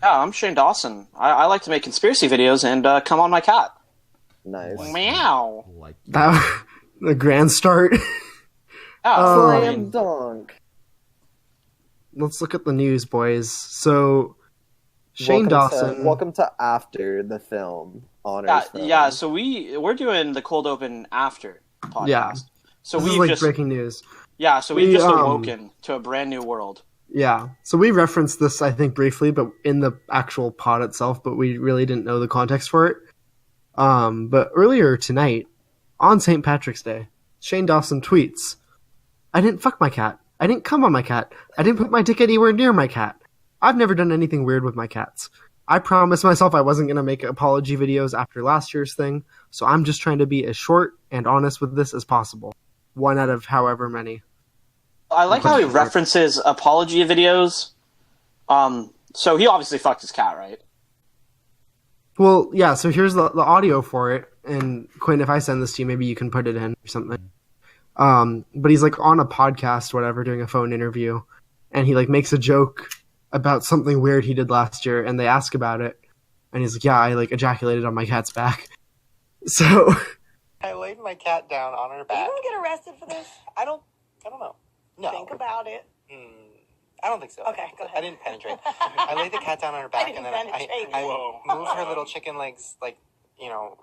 Yeah, I'm Shane Dawson. I like to make conspiracy videos and come on my cat. Nice. Meow. That the grand start. Slam dunk. Let's look at the news, boys. So, Shane Dawson. Welcome to after the film. Honors film. Yeah. So we're doing the cold open after podcast. Yeah. So this is like breaking news. Yeah. So we've just awoken to a brand new world. Yeah. So we referenced this, I think, briefly, but in the actual pod itself, but we really didn't know the context for it. But earlier tonight, on St. Patrick's Day, Shane Dawson tweets, "I didn't fuck my cat. I didn't come on my cat. I didn't put my dick anywhere near my cat. I've never done anything weird with my cats. I promised myself I wasn't going to make apology videos after last year's thing, so I'm just trying to be as short and honest with this as possible. One out of however many." I like how he references apology videos. So he obviously fucked his cat, right? Well, yeah, so here's the audio for it, and Quinn, if I send this to you, maybe you can put it in or something. But he's like on a podcast, whatever, doing a phone interview, and he like makes a joke about something weird he did last year, and they ask about it, and he's like, "Yeah, I like ejaculated on my cat's back." So I laid my cat down on her back. Are you gonna get arrested for this? I don't know. No. Think about it. I don't think so. Okay, go ahead. I didn't penetrate. I laid the cat down on her back, and then I moved her little chicken legs, like,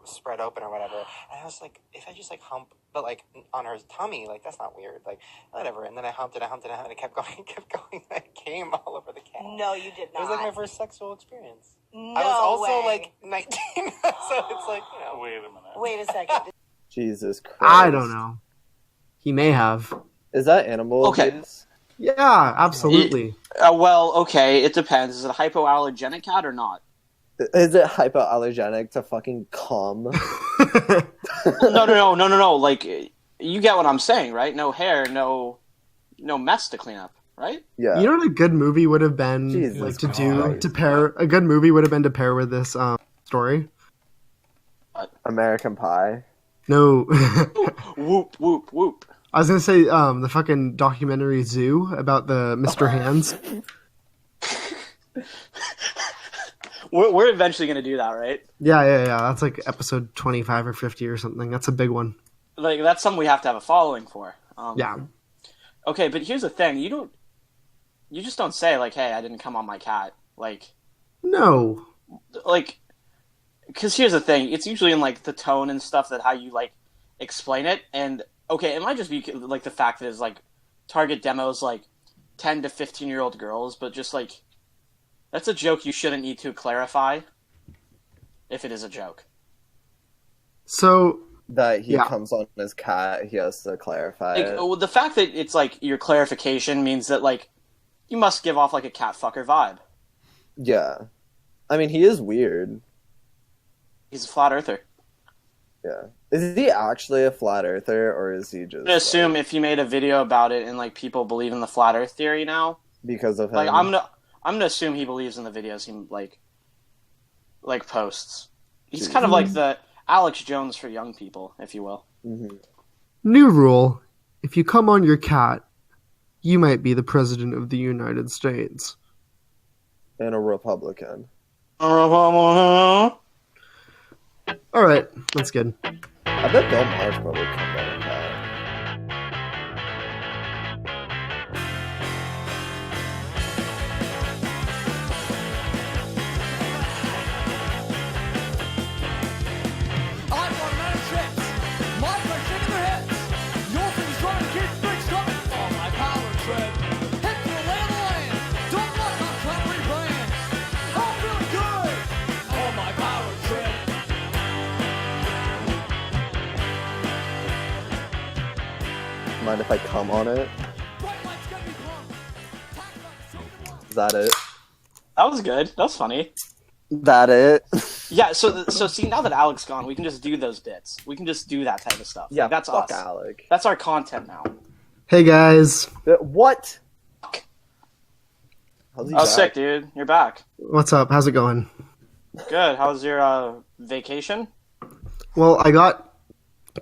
spread open or whatever. And I was like, if I just like hump, but like on her tummy, like that's not weird, like whatever. And then I humped it, and it kept going, and I came all over the cat. No, you did not. It was like my first sexual experience. No I was also way. like 19, so it's like, Wait a minute. Wait a second. Jesus Christ. I don't know. He may have. Is that animal abuse? Yeah, absolutely. Well, okay, it depends. Is it a hypoallergenic cat or not? Is it hypoallergenic to fucking cum? No. Like, you get what I'm saying, right? No hair, no mess to clean up, right? Yeah. You know what a good movie would have been Jesus to Christ. do to pair? A good movie would have been to pair with this story. American Pie. No. Whoop, whoop, whoop. I was gonna say the fucking documentary Zoo about the Mr. Hands. We're eventually gonna do that, right? Yeah. That's like episode 25 or 50 or something. That's a big one. Like, that's something we have to have a following for. Yeah. Okay, but here's the thing: you just don't say like, "Hey, I didn't come on my cat." Like, No. like, because here's the thing: it's usually in like the tone and stuff that how you like explain it. And okay, it might just be like the fact that it's like target demos like 10 to 15-year-old girls, but just like that's a joke you shouldn't need to clarify if it is a joke. So That he comes on his cat, he has to clarify Like, it. the fact that it's like your clarification means that like you must give off like a cat fucker vibe. Yeah. I mean, he is weird. He's a flat earther. Yeah. Is he actually a flat earther, or is he just... I'm gonna assume if you made a video about it and like people believe in the flat earth theory now, because of him? like I'm gonna assume he believes in the videos he like posts. He's kind of like the Alex Jones for young people, if you will. Mm-hmm. new rule: if you come on your cat, you might be the president of the United States. And a Republican. All right, that's good. I bet Bill Maher's probably come on a cat. I've got no chips. My friends shaking their heads. Your friends trying to keep things coming on my power trip. Head to the land of land. Don't let my country brand. I'm feeling good on my power trip. Mind if I come on it? Bright lights get me pumped. Is that it? That was good. That was funny. That it? Yeah. So see, now that Alec's gone, we can just do those bits. We can just do that type of stuff. Yeah, Like, that's fuck us. Alec. That's our content now. Hey guys, What? How's he Oh, back? sick, dude. You're back. what's up? How's it going? Good. How was your vacation? Well, I got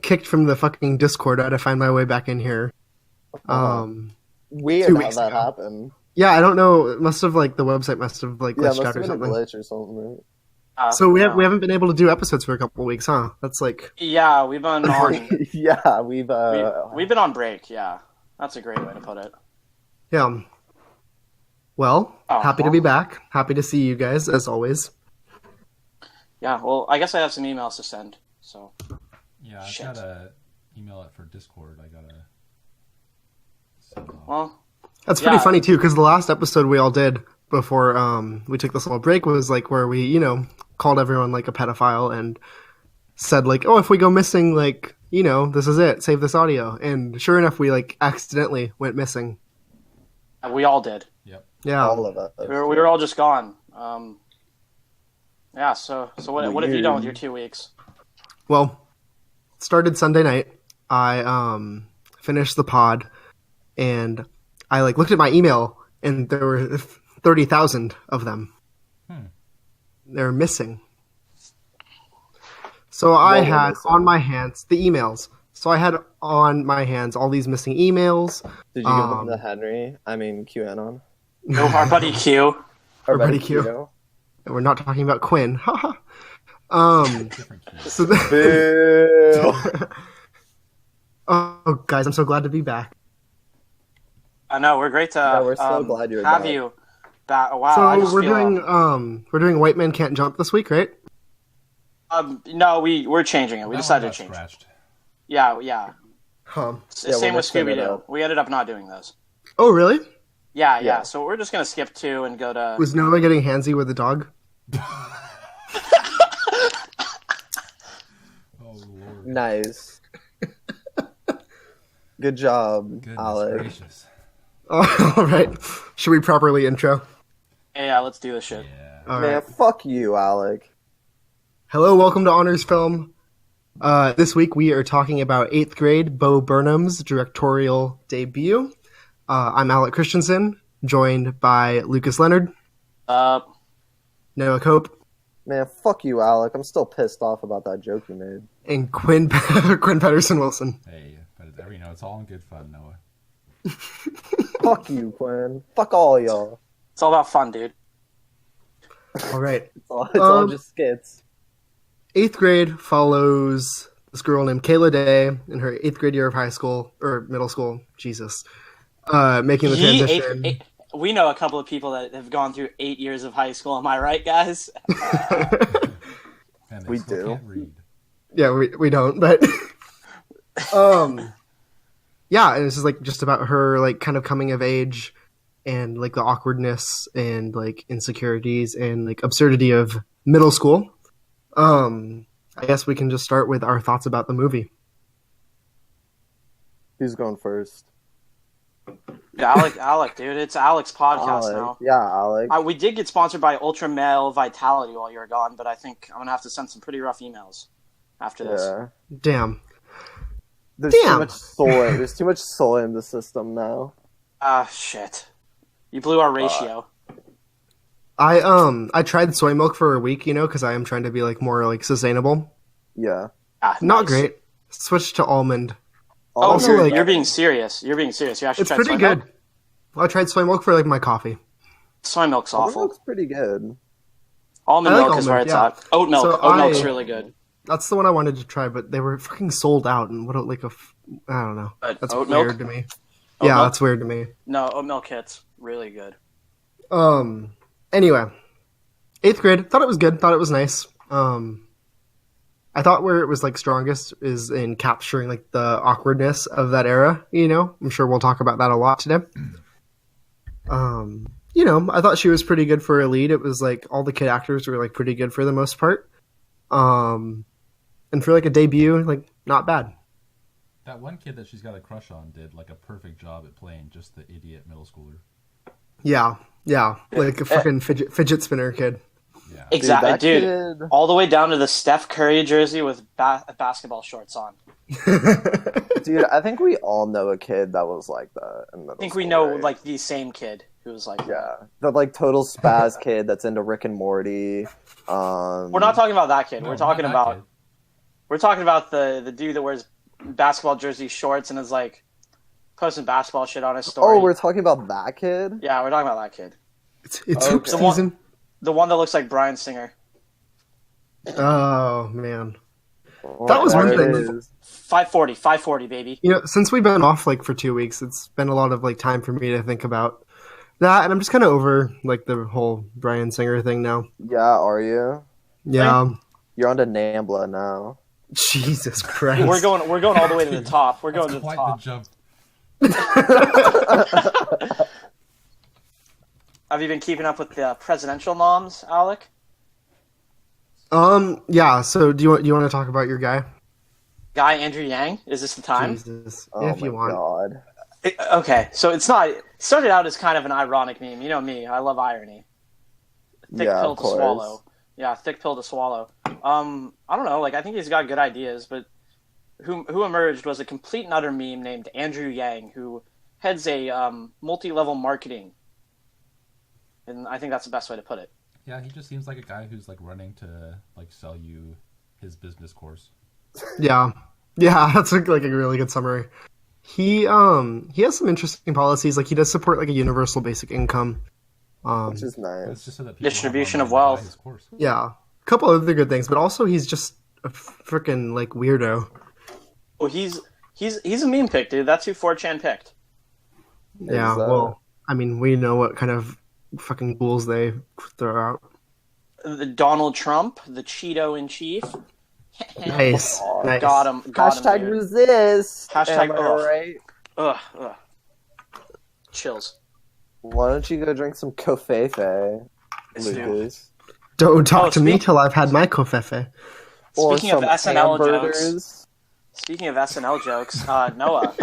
kicked from the fucking Discord. I had to find my way back in here. Weird 2 how weeks that ago. happened. Yeah, I don't know. It must have like the website must have like Yeah, glitched must out have or been a something. glitch or something. So we no. haven't been able to do episodes for a couple of weeks, huh? That's like Yeah, we've been on. Yeah, we've we've been on break. Yeah, that's a great way to put it. yeah. Well, Oh, happy to be back. Happy to see you guys as always. Yeah, well, I guess I have some emails to send. So Yeah, I've Shit. got to email it for Discord. I gotta. well, That's pretty Yeah. funny too, because the last episode we all did before we took this little break was like where we, called everyone like a pedophile and said like, oh, if we go missing, like, this is it, save this audio. And sure enough, we like accidentally went missing. we all did. Yeah. all of us. We were all just gone. Yeah. So what have you done with your 2 weeks? Well, it started Sunday night. I finished the pod, and I like looked at my email, and there were 30,000 of them. They're missing. So I What were had missing? on my hands the emails. So I had on my hands all these missing emails. Did you give them to Henry? I mean, QAnon. No, our buddy Q. Or buddy better, Q. Q. And we're not talking about Quinn. Haha. Different key. So Boo. oh, guys, I'm so glad to be back. I know we're great to. Yeah, we're so glad you're have back. you back. Wow. I So just we're feel, doing White Men Can't Jump this week, right? no, we're changing it. We That decided one to got change. scratched. Yeah. Yeah, Same we're with mixing Scooby it Doo. up. We ended up not doing those. Oh, really? Yeah. Yeah. So we're just gonna skip 2 and go to. Was Noah getting handsy with the dog? Oh lord. Nice. Good job, Goodness Alex. gracious. Oh, all right. Should we properly intro? Yeah, let's do this shit. Yeah. All Man, right. fuck you, Alec. Hello, welcome to Honors Film. This week we are talking about 8th grade Bo Burnham's directorial debut. I'm Alec Christensen, joined by Lucas Leonard, Uh, Noah Cope, Man, fuck you, Alec. I'm still pissed off about that joke you made. and Quinn Quinn Patterson-Wilson. Hey, but it's all in good fun, Noah. Fuck you, Quinn. Fuck all y'all. it's all about fun, dude. All right. It's all just skits. 8th grade follows this girl named Kayla Day in her 8th grade year of high school, or middle school, Jesus, making the transition. We know a couple of people that have gone through 8 years of high school. Am I right, guys? And they We still do. can't read. Yeah, we don't, but yeah, and it's just like just about her like kind of coming of age and like the awkwardness and like insecurities and like absurdity of middle school. I guess we can just start with our thoughts about the movie. Who's going first? Alec, dude, it's Alec's podcast Alec. now. Yeah, Alec. We did get sponsored by Ultra Male Vitality while you were gone, but I think I'm gonna have to send some pretty rough emails after this. Yeah. Damn. There's Damn. too much soy. There's too much soy in the system now. Shit. You blew our ratio. I tried soy milk for a week, because I am trying to be like more like sustainable. Yeah. Not Nice. great. Switched to almond. Oh, Also, you're, like- you're being serious. You're being serious. You actually It's tried pretty soy good. milk? I tried soy milk for like my coffee. Soy milk's Almond awful. milk's pretty good. Almond I like milk is where almond, it's yeah. at. Oat milk. So Oat milk's I- really good. That's the one I wanted to try, but they were fucking sold out, and I don't know. But That's oat weird milk? to me. Oat Yeah, milk? that's weird to me. No, oat milk hits. Really good. Anyway, 8th grade, thought it was good, thought it was nice. I thought where it was like strongest is in capturing like the awkwardness of that era, I'm sure we'll talk about that a lot today. I thought she was pretty good for a lead. It was like all the kid actors were like pretty good for the most part. And for like a debut, like not bad. That one kid that she's got a crush on did like a perfect job at playing just the idiot middle schooler. Yeah, like a fucking fidget spinner kid. Yeah. Exactly, that dude. kid- All the way down to the Steph Curry jersey with basketball shorts on. Dude, I think we all know a kid that was like that. I think we know like the same kid who was like. Yeah, the like total spaz kid that's into Rick and Morty. We're not talking about that kid. No, we're talking not that about kid. we're talking about the dude that wears basketball jersey shorts and is like posting basketball shit on his story. Oh, we're talking about that kid? Yeah, we're talking about that kid. It's Okay. hoop season. The one that looks like Bryan Singer. Oh man, That was There one it thing. is. 540, baby. Since we've been off like for 2 weeks, it's been a lot of like time for me to think about that, and I'm just kind of over like the whole Bryan Singer thing now. Yeah, are you? Yeah, You're on to Nambla now. Jesus Christ. We're going all the way to the top. We're going That's to the quite top. the jump. Have you been keeping up with the presidential noms, Alec? Yeah. So do you want to talk about your guy? Guy Andrew Yang? Is this the time? Jesus, Oh if my you want. god. Okay, so it's not. It started out as kind of an ironic meme. You know me, I love irony. Thick Yeah, pill of to course. swallow. Yeah, thick pill to swallow. I don't know. Like, I think he's got good ideas, but who emerged was a complete and utter meme named Andrew Yang, who heads a multi-level marketing, and I think that's the best way to put it. Yeah, he just seems like a guy who's like running to like sell you his business course. Yeah, that's like a really good summary. He has some interesting policies. Like he does support like a universal basic income. Which is It's nice. just so that people Distribution have of more money to wealth. buy his course. Yeah, a couple other good things, but also he's just a freaking like weirdo. Well, he's a meme pick, dude. That's who 4chan picked. Yeah, well, I mean, we know what kind of fucking ghouls they throw out. The Donald Trump, the Cheeto in chief. Nice, nice. Got him. Hashtag dude. resist. Hashtag Am I ugh. right? Ugh. Chills. Why don't you go drink some kofefe, It's new. Lucas? Don't talk to me speak- till I've had my kofefe. Or Speaking of some SNL jokes, hamburgers. speaking of SNL jokes, Noah,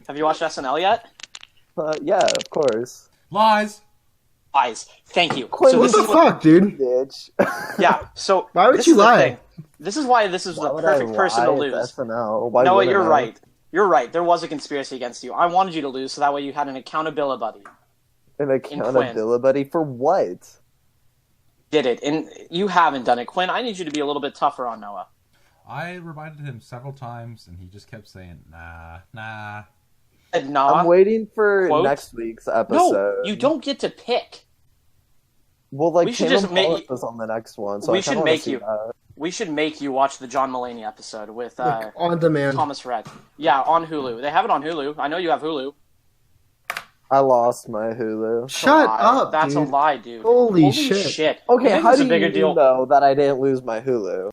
have you watched SNL yet? Yeah, of course. Lies. Lies. Thank you. Quinn, So What this the is what, fuck, dude? Bitch. yeah. So Why would this you is the lie? thing. This is why this is Why the would I perfect person to lie? It's lose. SNL. Why Noah, wouldn't you're I? right. You're right. There was a conspiracy against you. I wanted you to lose, so that way you had an accountability buddy. An accountability buddy for what? Did it, and you haven't done it, Quinn. I need you to be a little bit tougher on Noah. I reminded him several times, and he just kept saying, nah. Said, nah. I'm waiting for Quote? next week's episode. No, you don't get to pick. Well, like We should Tandem just make- Pollock was on the next one, so we I kinda should wanna make see you- that. We should make you watch the John Mulaney episode with Like on demand. Thomas Rhett. Yeah, on Hulu. They have it on Hulu. I know you have Hulu. I lost my Hulu. Shut Lie. up, That's dude. a lie, dude. Holy shit. Okay, Make how this do a bigger you deal? know that I didn't lose my Hulu?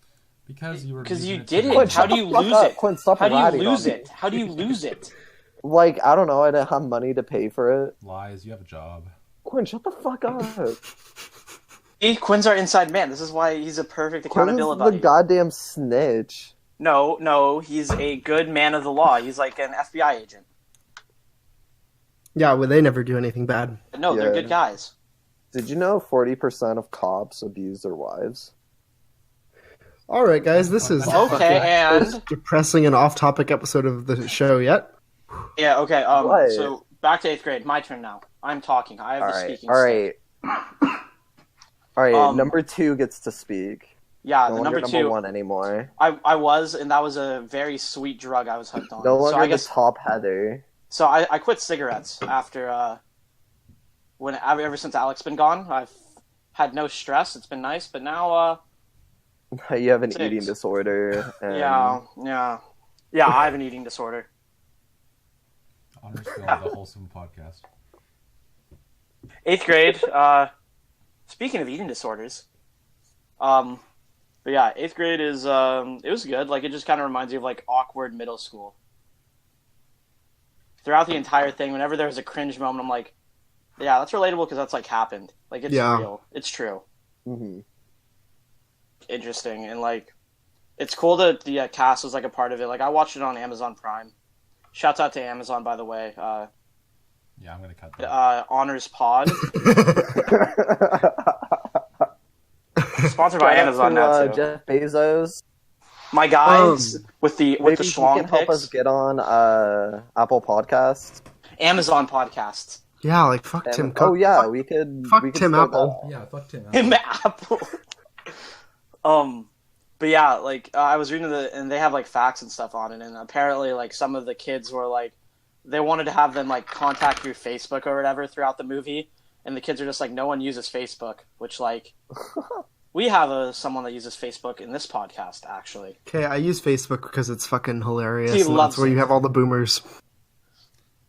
Because you were. Because you using did to- it. Quinn, How shut do the you fuck lose up. it? Quinn, stop How do you ratting lose on it? me. How do you lose it? Like, I don't know, I didn't have money to pay for it. Lies. You have a job. Quinn, shut the fuck up. See, Quinn's our inside man. This is why he's a perfect Quinn's accountability the buddy. goddamn snitch. No, he's a good man of the law. He's like an FBI agent. Yeah, well, they never do anything bad. But no, they're Yeah. good guys. Did you know 40% of cops abuse their wives? All right, guys, this is Okay, fucking and- most depressing and off-topic episode of the show yet. Yeah, okay. What? So back to 8th grade. My turn now. I'm talking. I have the Alright, speaking stick. alright. Number 2 gets to speak. Yeah, No the longer number 2. 1 anymore. I was, and that was a very sweet drug I was hooked on. No longer so I guess the top header. so. I quit cigarettes after ever since Alec's been gone. I've had no stress. It's been nice, but now You have an Six. eating disorder. And yeah. I have an eating disorder. Honors Film, the wholesome podcast. 8th grade. Speaking of eating disorders, but yeah, 8th grade is it was good. Like, it just kind of reminds you of like awkward middle school. Throughout the entire thing, whenever there was a cringe moment, I'm like, yeah, that's relatable because that's like happened. Like, it's Yeah. real. It's true. hmm Interesting, and like, it's cool that the cast was like a part of it. Like, I watched it on Amazon Prime. Shouts out to Amazon, by the way. Yeah, I'm gonna cut that. Honors Pod, sponsored by Amazon now too. Jeff Bezos. My guys with the Maybe he schlong can help us picks. get on Apple Podcasts. Amazon podcasts. Yeah, like fuck Tim Cook. Oh yeah, we could. fuck we could Tim start Apple. that. Yeah, fuck Tim. Him Apple. But yeah, like I was reading and they have like facts and stuff on it, and apparently like some of the kids were like they wanted to have them like contact through Facebook or whatever throughout the movie, and the kids are just like, no one uses Facebook, which like we have someone that uses Facebook in this podcast actually. Okay, I use Facebook because it's fucking hilarious. He And loves that's where it. you have all the boomers.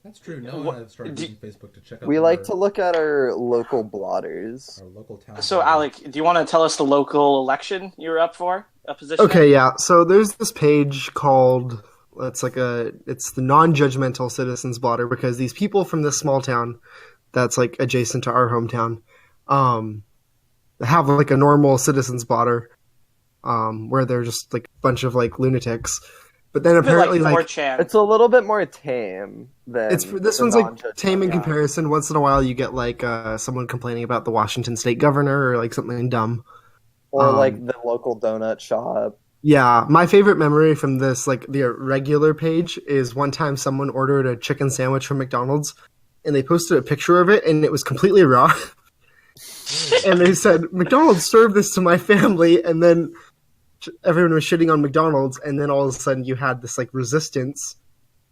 That's true. No one had started using Facebook to check out We like our, to look at our local blotters. our local town. So Alec, do you want to tell us the local election you were up for? A position? Okay, yeah. So there's this page called it's the non-judgmental citizens blotter because these people from this small town that's like adjacent to our hometown have like a normal citizens blotter where they're just like a bunch of like lunatics. But then apparently like 4chan. It's a little bit more tame than this the one's like non-judgmental tame in guy. comparison. Once in a while you get like someone complaining about the Washington state governor or like something dumb. Or like the local donut shop. Yeah, my favorite memory from this, like the regular page, is one time someone ordered a chicken sandwich from McDonald's, and they posted a picture of it, and it was completely raw. And they said, McDonald's served this to my family, and then everyone was shitting on McDonald's, and then all of a sudden you had this like resistance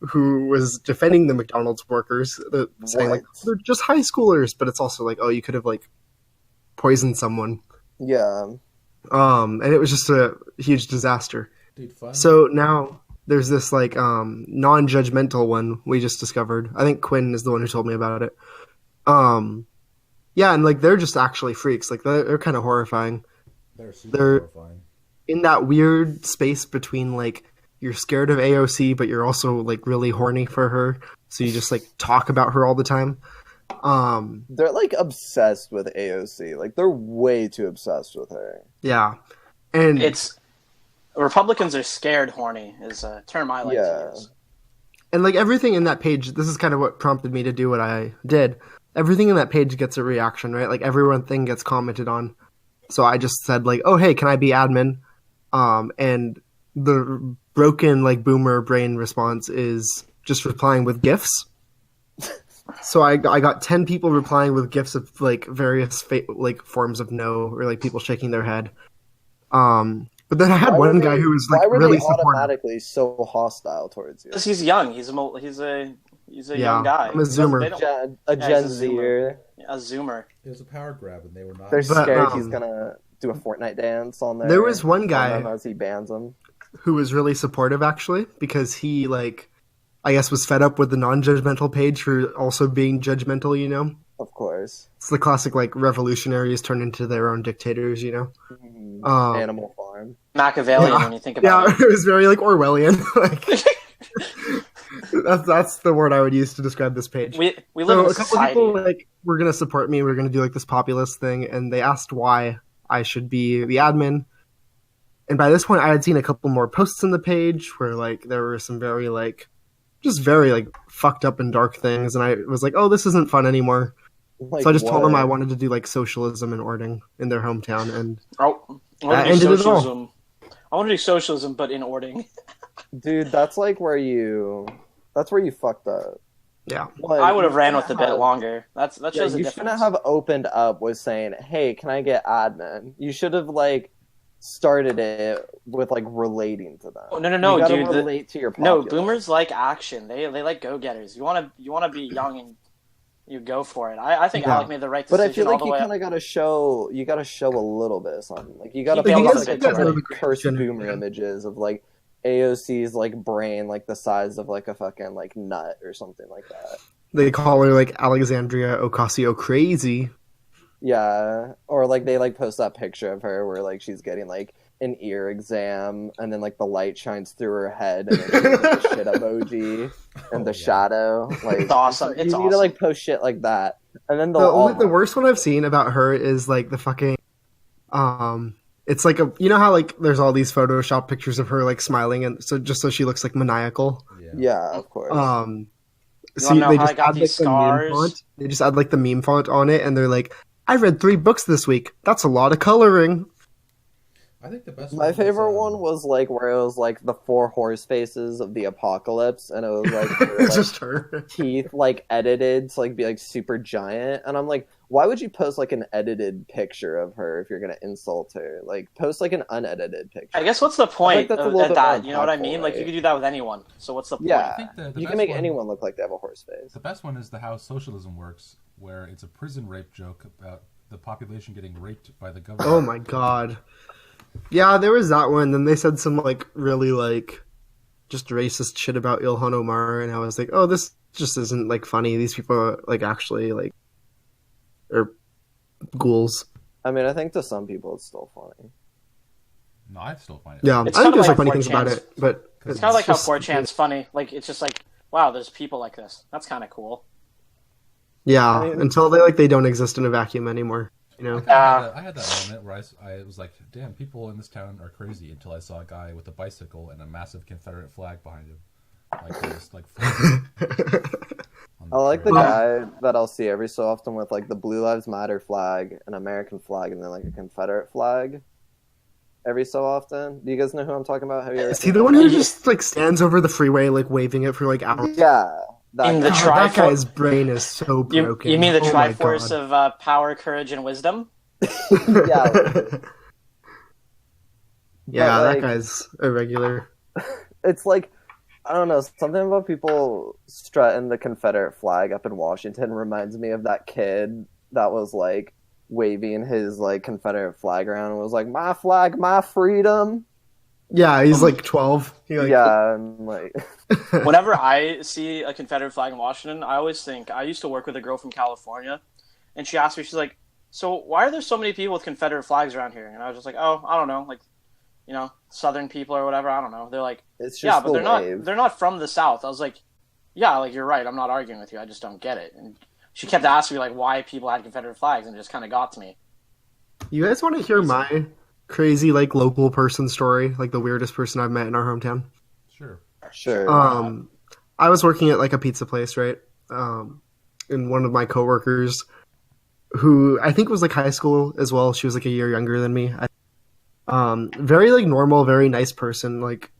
who was defending the McDonald's workers, saying like, they're just high schoolers, but it's also like, oh, you could have like poisoned someone. Yeah. And it was just a huge disaster. Dude, fun. So now there's this like non-judgmental one we just discovered. I think Quinn is the one who told me about it. Yeah, and like they're just actually freaks. Like they're kind of horrifying. They're super they're- horrifying. In that weird space between like you're scared of AOC, but you're also like really horny for her. So you just like talk about her all the time. They're like obsessed with AOC. Like they're way too obsessed with her. Yeah, and It's Republicans are scared horny is a term I like Yeah. to use. And like everything in that page, this is kind of what prompted me to do what I did. Everything in that page gets a reaction, right? Like everyone thing gets commented on. So I just said like, "Oh, hey, can I be admin?" And the broken like boomer brain response is just replying with gifs. So I got 10 people replying with gifs of like various like forms of no, or like people shaking their head. But then I had one guy who was like why were really they supportive. automatically so hostile towards you? Because he's young. He's a Yeah, young guy. I'm a Zoomer. They don't- A Yeah, Gen he's a Zoomer. Zer. A Zoomer. It was a power grab, and they were not. They're But, scared he's um, gonna do a Fortnite dance on there. There was one guy as he bans them. who was really supportive actually because he like I guess was fed up with the non-judgmental page for also being judgmental, you know. Of course. It's the classic like revolutionaries turn into their own dictators, you know. Animal Farm. Machiavellian when you think about Yeah, it. it was very like Orwellian. Like that's the word I would use to describe this page. We live So in a a couple society. people like were gonna support me. We're gonna do like this populist thing, and they asked why I should be the admin. And by this point, I had seen a couple more posts on the page where like there were some very like just very like fucked up and dark things, and I was like, oh, this isn't fun anymore. Like, So I just told them what? I wanted to do like socialism in Ording in their hometown, and Oh, I That want to do ended it all. socialism. I want to do socialism, but in Ording. Dude, that's like where you. That's where you fucked up. yeah, Like, I would have you ran with shouldn't the bit have- longer. That Yeah, shows a you difference. shouldn't have opened up with saying, "Hey, can I get admin?" You should have like started it with like relating to them. Oh, no, you gotta dude. relate to your No, populace. boomers like action. They like go getters. You want to be young and you go for it. I think Yeah. Alec made the right But decision I feel all like the you way. kind of gotta show. You gotta show a little bit of something. Like you gotta You put guys- like you guys know the like great cursed generation. boomer images of like AOC's like brain like the size of like a fucking like nut or something like that. they call her like Alexandria Ocasio crazy. Yeah, or like they like post that picture of her where like she's getting like an ear exam and then like the light shines through her head and then there's, like, the shit emoji and Oh, the yeah. shadow. Like It's awesome. You It's need to awesome. like post shit like that, and then The worst one I've seen about her is like the fucking it's like you know how like there's all these Photoshop pictures of her like smiling and so she looks like maniacal. Yeah, of course. So wanna know they how I just got add these like the meme scars? font. They just add like the meme font on it, and they're like, "I read 3 books this week. That's a lot of coloring." I think the best. My favorite one was like where it was like the 4 horse faces of the apocalypse, and it was like, It's just her. teeth like edited to like be like super giant, and I'm like, why would you post like an edited picture of her if you're gonna insult her? Like, post like an unedited picture. I guess what's the point that's a of little bit that? more You know what I impactful, mean? Like, you right? could do that with anyone. So what's the point? Yeah, I think the you best can make one- anyone look like they have a horse face. The best one is the how socialism works, where it's a prison rape joke about the population getting raped by the government. Oh my god. Yeah, there was that one. Then they said some like really like just racist shit about Ilhan Omar, and I was like, oh, this just isn't like funny. These people are like actually like are ghouls. I mean, I think to some people it's still funny. No, I still find it. Yeah, It's I think kinda there's like like funny things 4chan's. about it, but It's kind of like how just- 4chan's funny. Like, it's just like, wow, there's people like this. That's kind of cool. Yeah, I mean- until they don't exist in a vacuum anymore. You know. I had that moment where I was like, damn, people in this town are crazy, until I saw a guy with a bicycle and a massive Confederate flag behind him. Like, just like. I like the trail. guy that I'll see every so often with like the Blue Lives Matter flag, an American flag, and then like a Confederate flag. Every so often. Do you guys know who I'm talking about? Have you ever Is he seen the him? one who just like stands over the freeway like waving it for like hours? Yeah. That In the guy. God, tri- that guy's brain is so You, broken. you mean the Oh my Triforce God. of power, courage, and wisdom? Yeah. Yeah, But, that like, guy's irregular. It's like, I don't know, something about people strutting the Confederate flag up in Washington reminds me of that kid that was like waving his like Confederate flag around and was like, my flag, my freedom. Yeah, he's like 12. He, like, Yeah, and like Whenever I see a Confederate flag in Washington, I always think, I used to work with a girl from California, and she asked me, she's like, so why are there so many people with Confederate flags around here? And I was just like, oh, I don't know, like, you know, Southern people or whatever, I don't know. They're like, it's just yeah, but the wave. they're not from the South. I was like, yeah, like, you're right, I'm not arguing with you, I just don't get it. And she kept asking me, like, why people had Confederate flags, and it just kind of got to me. You guys want to hear my crazy like local person story? Like the weirdest person I've met in our hometown? Sure. Sure. I was working at like a pizza place, right? And one of my coworkers, who I think was like high school as well, she was like a year younger than me. Very like normal, very nice person. Like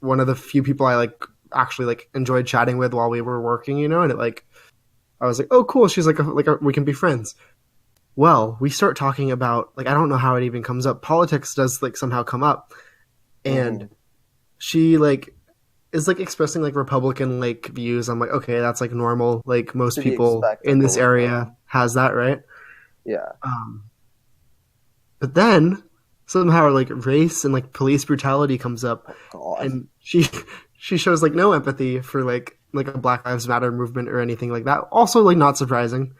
one of the few people I like actually like enjoyed chatting with while we were working, you know. And it like, I was like, oh cool. She's like, we can be friends. Well, we start talking about like, I don't know how it even comes up. Politics does like somehow come up, and she like is like expressing like Republican like views. I'm like, okay, that's like normal. Like most To be people in this expectable, area has that, right? Yeah. But then somehow like race and like police brutality comes up, God. and she shows like no empathy for like a Black Lives Matter movement or anything like that. Also like not surprising.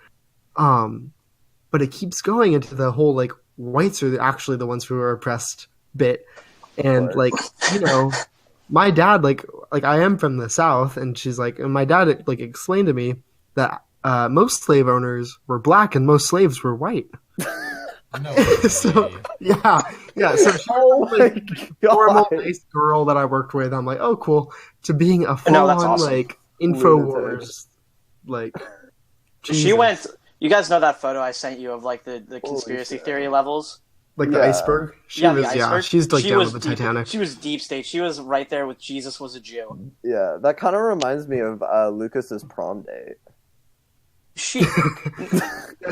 But it keeps going into the whole like whites are actually the ones who are oppressed bit, and like, you know, my dad like I am from the South, and she's like, and my dad like explained to me that most slave owners were black and most slaves were white. No. So yeah. So she Oh was like my normal God. nice girl that I worked with. I'm like, oh cool. To being a full No, that's on awesome. like Infowars, like She Jesus. went, you guys know that photo I sent you of, like, the conspiracy shit. theory levels? like the Yeah. iceberg. She Yeah, was the iceberg. she's like She down was with the deep, Titanic. She was deep state. She was right there with Jesus was a Jew. Yeah, that kind of reminds me of Lucas's prom date. She,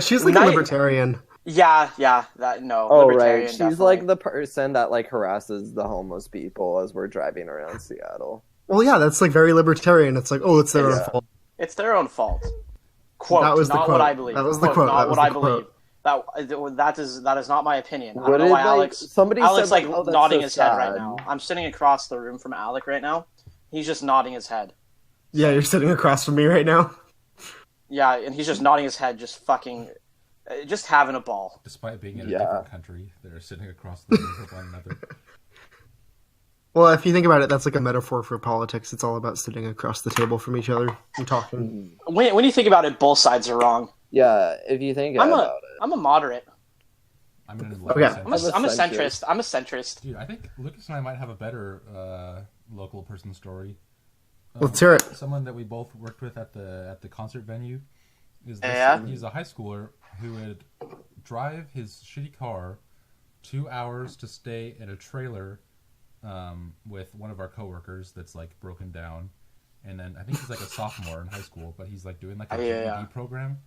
She's like Night- a libertarian. yeah, that, no. Oh, libertarian, right. She's definitely. like the person that like harasses the homeless people as we're driving around Seattle. Well, yeah, that's like very libertarian. It's like, oh, it's their own Yeah. fault. It's their own fault. Quote, That was the not quote. what I believe. That was the Quote, quote. Not That was what the I quote. believe. That is not my opinion. I What don't know did, why like, Alex. somebody Alex said, like like, oh, that's nodding so his head right sad. now. I'm sitting across the room from Alec right now. He's just nodding his head. Yeah, you're sitting across from me right now. Yeah, and he's just nodding his head, just fucking, just having a ball. Despite being in a Yeah. different country, they're sitting across the room from one another. Well, if you think about it, that's like a metaphor for politics. It's all about sitting across the table from each other and talking. When you think about it, both sides are wrong. Yeah, if you think I'm about a it. I'm a moderate. I'm an Okay. I'm a centrist. centrist. I'm a centrist. Dude, I think Lucas and I might have a better local person story. Let's hear it. Someone that we both worked with at the concert venue is this, Yeah. he's a high schooler who would drive his shitty car 2 hours to stay in a trailer with one of our coworkers that's like broken down, and then I think he's like a sophomore in high school, but he's like doing like a GED program.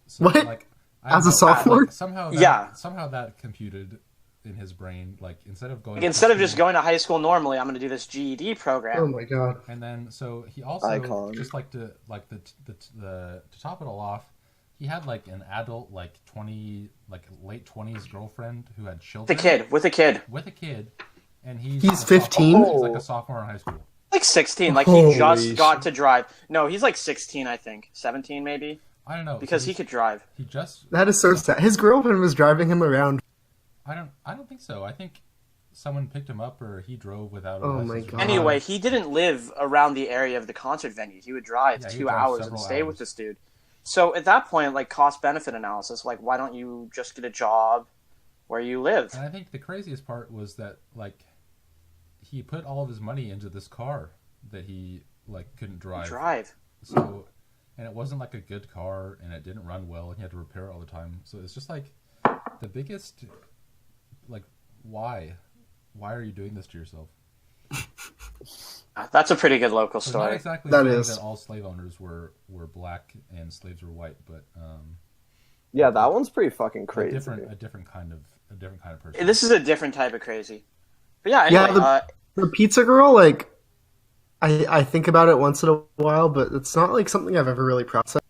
So, What? Like, As a sophomore? Like, somehow that computed in his brain, like instead of going just going to high school normally, I'm going to do this GED program. Oh my god! And then so he also just like to top it all off, he had like an adult like late 20s girlfriend who had children. With a kid, and he's 15. He's like a sophomore in high school. Like 16, like he just got to drive. No, he's like 16, I think, 17 maybe. I don't know because he could drive. That is so sad. His girlfriend was driving him around. I don't think so. I think someone picked him up or he drove without a Oh license. my god. Anyway, he didn't live around the area of the concert venue. He would drive 2 hours and stay with this dude. So at that point, like cost-benefit analysis, like why don't you just get a job where you live? And I think the craziest part was that like he put all of his money into this car that he like couldn't drive. So, and it wasn't like a good car, and it didn't run well, and he had to repair it all the time. So it's just like the biggest, like, why are you doing this to yourself? That's a pretty good local story. Not exactly that saying is. that all slave owners were black and slaves were white, but yeah, that one's pretty fucking crazy. A different kind of person. This is a different type of crazy. But yeah, anyway, the pizza girl, like, I think about it once in a while, but it's not like something I've ever really processed.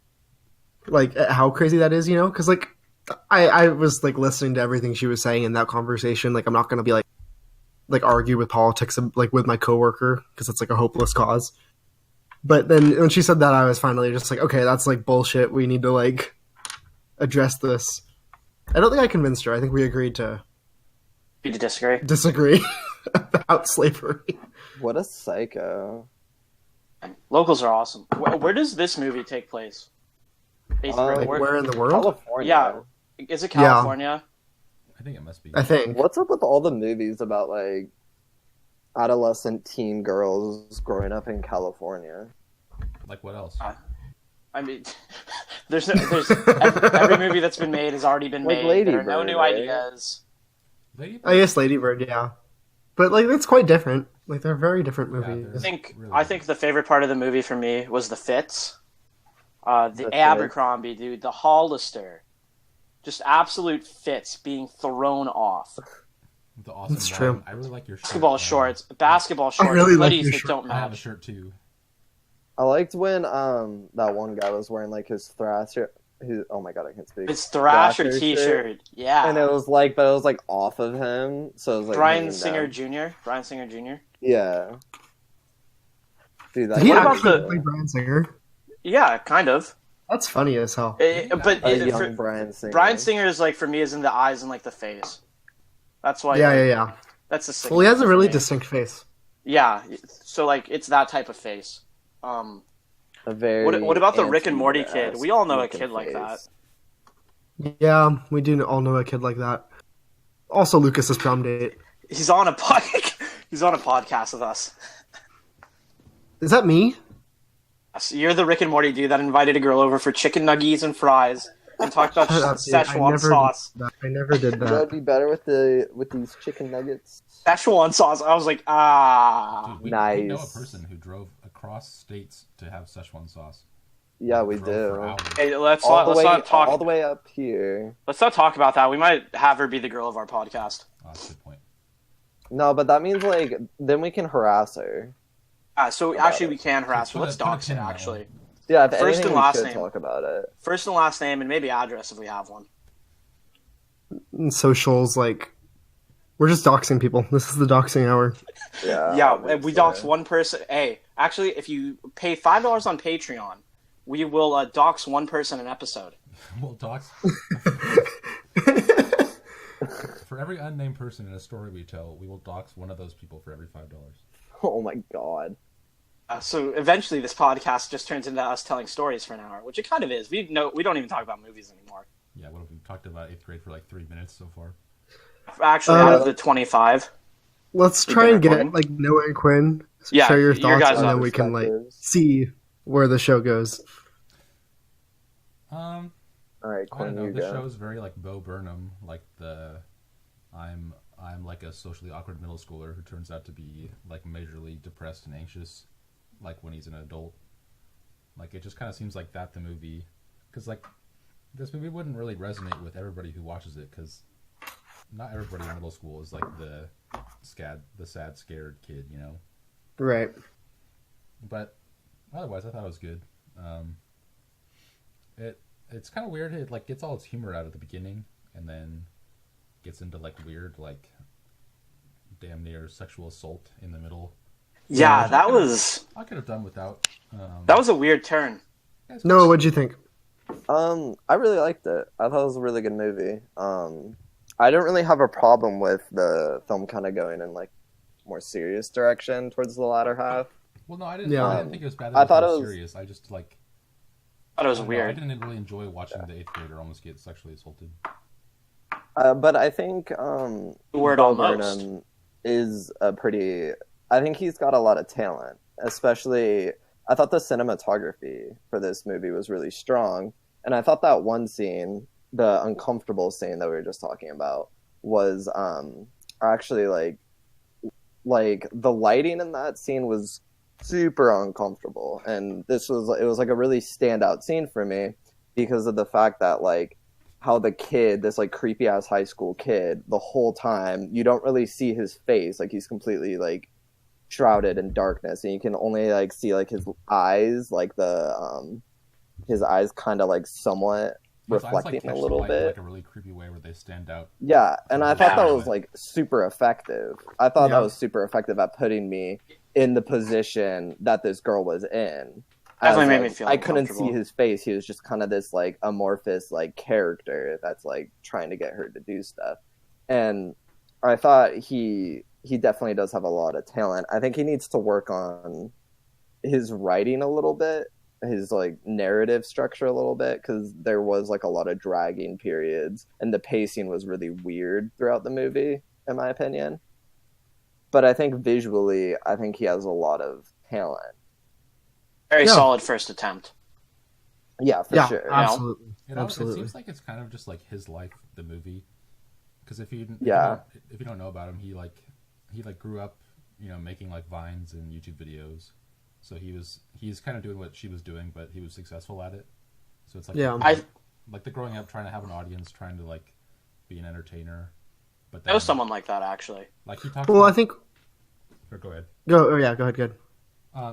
Like how crazy that is, you know? Because like I was like listening to everything she was saying in that conversation. Like I'm not gonna be like argue with politics like with my coworker because it's like a hopeless cause. But then when she said that, I was finally just like, okay, that's like bullshit. We need to like address this. I don't think I convinced her. I think we agreed to disagree about slavery. What a psycho. Locals are awesome. Where does this movie take place? Like where in the world? California. Yeah. Is it California? I think it must be. I think. What's up with all the movies about like adolescent teen girls growing up in California? Like what else? I mean, there's every movie that's been made has already been Like made. Lady There are no Bird, new right? ideas. I guess Lady Bird, yeah. But like that's quite different. Like they're very different movies. I think the favorite part of the movie for me was the fits. The Abercrombie dude, the Hollister. Just absolute fits being thrown off. The awesome That's true. I really like your shirt. Basketball shorts, really like hoodies your that shirt. don't I have a match. shirt too. I liked when that one guy was wearing like his Thrasher. Oh my god, I can't speak. It's Thrasher Thrasher t-shirt. shirt. Yeah. And it was like off of him, so it was like Bryan hanging Singer down. Jr. Bryan Singer Jr. Yeah. Dude, Did he What about actually the- play Bryan Singer? Yeah, kind of. That's funny as hell. young Bryan Singer. Bryan Singer is like for me is in the eyes and like the face. That's why. Yeah. That's the. Well, he has a really thing. distinct face. Yeah, so like it's that type of face. A very What about the Rick and Morty kid? anti-esque We all know a looking kid like face. that. Yeah, we do all know a kid like that. Also, Lucas's prom date. He's on a He's on a podcast with us. Is that me? So you're the Rick and Morty dude that invited a girl over for chicken nuggies and fries and talked about Szechuan sauce. I never did That'd that. be better with these chicken nuggets. Szechuan sauce. I was like, Dude, we Nice. know a person who drove across states to have Szechuan sauce. Yeah, we Drove for do. hours. Hey, let's All not talk the way up here. Let's not talk about that. We might have her be the girl of our podcast. Oh, that's a good point. No, but that means like then we can harass her. So actually, we can harass her. Let's Put a dox her. pin in that Actually, Yeah, if First anything, and we last should name. talk about it. first and last name and maybe address if we have one. And socials, like, we're just doxing people. This is the doxing hour. Yeah, Yeah, obviously. we dox one person. Hey, actually, if you pay $5 on Patreon, we will dox one person an episode. Well, docs. For every unnamed person in a story we tell, we will dox one of those people for every $5. Oh my god. So eventually, this podcast just turns into us telling stories for an hour, which it kind of is. We don't even talk about movies anymore. Yeah, what have we talked about 8th grade for like 3 minutes so far? Actually, out of the 25. Let's try and get, like, Noah and Quinn. Yeah, share your your thoughts, guys' and then we can, like, perspectives. see where the show goes. All right, I Quinn, don't know. you This go. show is very like Bo Burnham, like the I'm like a socially awkward middle schooler who turns out to be like majorly depressed and anxious, like when he's an adult. Like it just kind of seems like that the movie, because like this movie wouldn't really resonate with everybody who watches it, because not everybody in middle school is like the sad, scared kid, you know. Right. But otherwise, I thought it was good. It's kind of weird. It like gets all its humor out at the beginning, and then gets into like weird, like damn near sexual assault in the middle. Yeah, I could have done without. That was a weird turn. No, what'd you think? I really liked it. I thought it was a really good movie. I don't really have a problem with the film kind of going in like more serious direction towards the latter half. Well, no, I didn't. Yeah. I didn't think it was bad. I thought it it was was serious. I just like. I thought it was I don't know, weird. I didn't really enjoy watching the 8th grader almost get sexually assaulted. But I think The word Bo almost. Burnham is a pretty. I think he's got a lot of talent. Especially, I thought the cinematography for this movie was really strong, and I thought that one scene, the uncomfortable scene that we were just talking about, was actually like the lighting in that scene was super uncomfortable, and it was like a really standout scene for me because of the fact that like how the kid, this like creepy ass high school kid, the whole time you don't really see his face, like he's completely like shrouded in darkness, and you can only like see like his eyes, like his eyes kind of like somewhat His eyes, like, reflecting catch a the little light in, bit. like a really creepy way where they stand out. Yeah, and I thought that Yeah. was like super effective. I thought Yeah. that was super effective at putting me in the position that this girl was in. Definitely As, made like, me feel I couldn't see uncomfortable. his face. He was just kind of this like amorphous like character that's like trying to get her to do stuff. And I thought he definitely does have a lot of talent. I think he needs to work on his writing a little bit, his like narrative structure a little bit, because there was like a lot of dragging periods and the pacing was really weird throughout the movie, in my opinion. But I think visually, I think he has a lot of talent. Very Yeah. solid first attempt. Yeah, for Yeah, sure. absolutely. It Absolutely. seems like it's kind of just like his life, the movie. Because if you don't know about him, he grew up, you know, making like vines and YouTube videos. So he's kind of doing what she was doing, but he was successful at it. So it's like Yeah. like the growing up, trying to have an audience, trying to like be an entertainer. But I know someone like that actually. like he talks. Well, about, I think. Or go ahead. Go ahead. Good.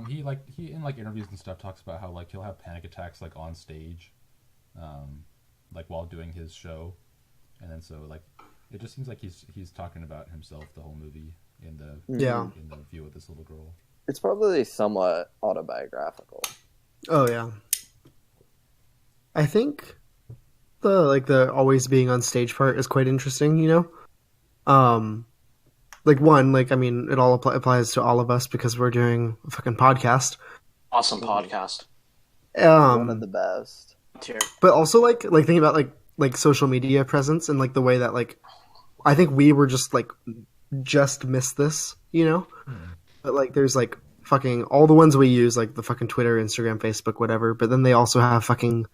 He in like interviews and stuff talks about how like he'll have panic attacks like on stage, like while doing his show, and then so like it just seems like he's talking about himself the whole movie in the Yeah. in the view of this little girl. It's probably somewhat autobiographical. Oh yeah. I think the always being on stage part is quite interesting, you know? Like one, like I mean, it all applies to all of us because we're doing a fucking podcast. Awesome podcast. One of the best. Tier. But also like thinking about like social media presence and like the way that like I think we were just missed this, you know? But like there's like fucking all the ones we use, like the fucking Twitter, Instagram, Facebook, whatever, but then they also have fucking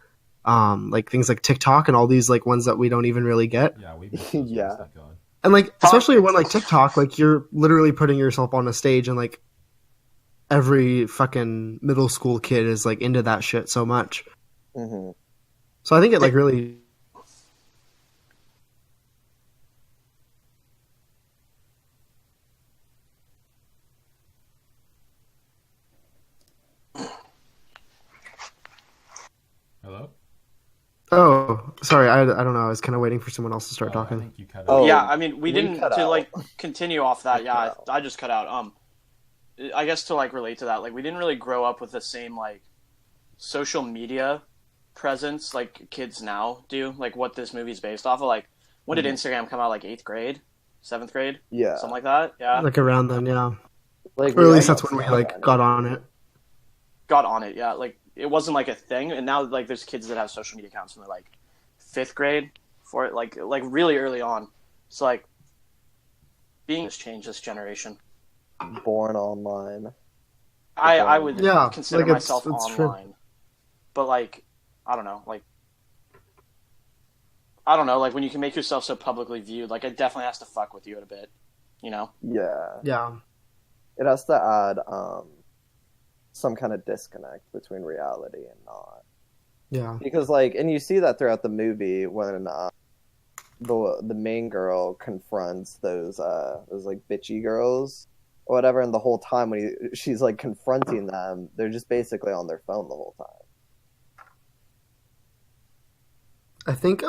like things like TikTok and all these like ones that we don't even really get. Yeah, we missed those Yeah. ones, thank God. And like especially one like TikTok, like you're literally putting yourself on a stage and like every fucking middle school kid is like into that shit so much. Hmm. So I think it like really Hello. Oh, sorry. I don't know. I was kind of waiting for someone else to start I talking. think you cut Oh, out. Yeah, I mean, we we didn't cut to out. like continue off that. Yeah, cut out. I just cut out. I guess to like relate to that, like we didn't really grow up with the same like social media presence like kids now do. Like what this movie's based off of. Like when did Instagram come out? Like 8th grade, 7th grade, Yeah. something like that. Yeah, Like around then, yeah. Like, Or at we least all that's when we got like got on it. got on it. Yeah, like it wasn't like a thing, and now like there's kids that have social media accounts when they're like 5th grade for it, like really early on. So like being has changed this generation. born online. I would Yeah, consider like, it's myself true. online, but like I don't know, like I don't know, like when you can make yourself so publicly viewed, like it definitely has to fuck with you a bit, you know? Yeah. Yeah. It has to add some kind of disconnect between reality and not. Yeah. Because like, and you see that throughout the movie when the main girl confronts those like bitchy girls or whatever, and the whole time when she's like confronting them, they're just basically on their phone the whole time. I think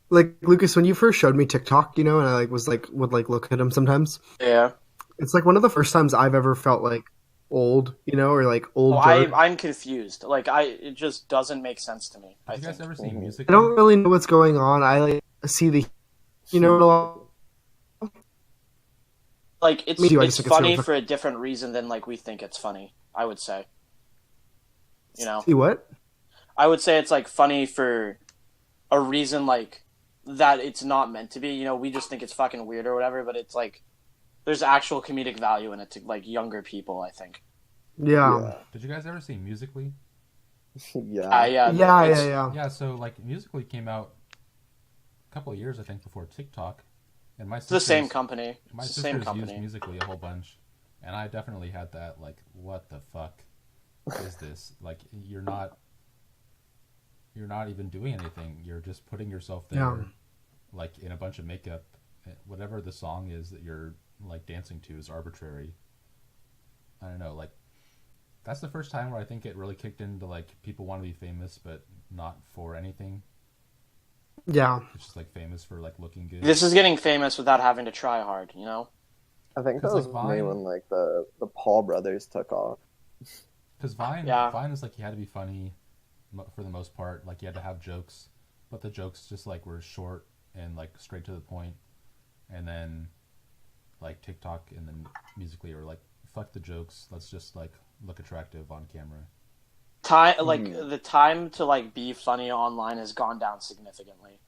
like Lucas, when you first showed me TikTok, and I like would look at them sometimes. Yeah. It's like one of the first times I've ever felt like old, or like older. I'm confused. Like it just doesn't make sense to me. Have you guys ever seen music? I don't really know what's going on. I like see the, like it's Me too, I it's just think it's funny really for a different reason than like we think it's funny. I would say. See what? I would say it's like funny for a reason like that it's not meant to be. We just think it's fucking weird or whatever, but it's like there's actual comedic value in it to like younger people, I think. Yeah. Did you guys ever see Musical.ly? Yeah. Yeah. Yeah, so like Musical.ly came out a couple of years, I think, before TikTok, and It's the same company. My It's the same sisters used company. Musical.ly a whole bunch, and I definitely had that. Like, what the fuck is this? Like, you're not even doing anything. You're just putting yourself there, like in a bunch of makeup. Whatever the song is that you're like dancing to is arbitrary. I don't know, like that's the first time where I think it really kicked into like people want to be famous but not for anything. Yeah. It's just like famous for like looking good. This is getting famous without having to try hard, I think that 'Cause, was like, me Vine- when like the Paul brothers took off. Because Vine is like you had to be funny for the most part. Like you had to have jokes, but the jokes just like were short and like straight to the point. And then like TikTok and then Musical.ly are like, fuck the jokes. Let's just like look attractive on camera. The time to like be funny online has gone down significantly.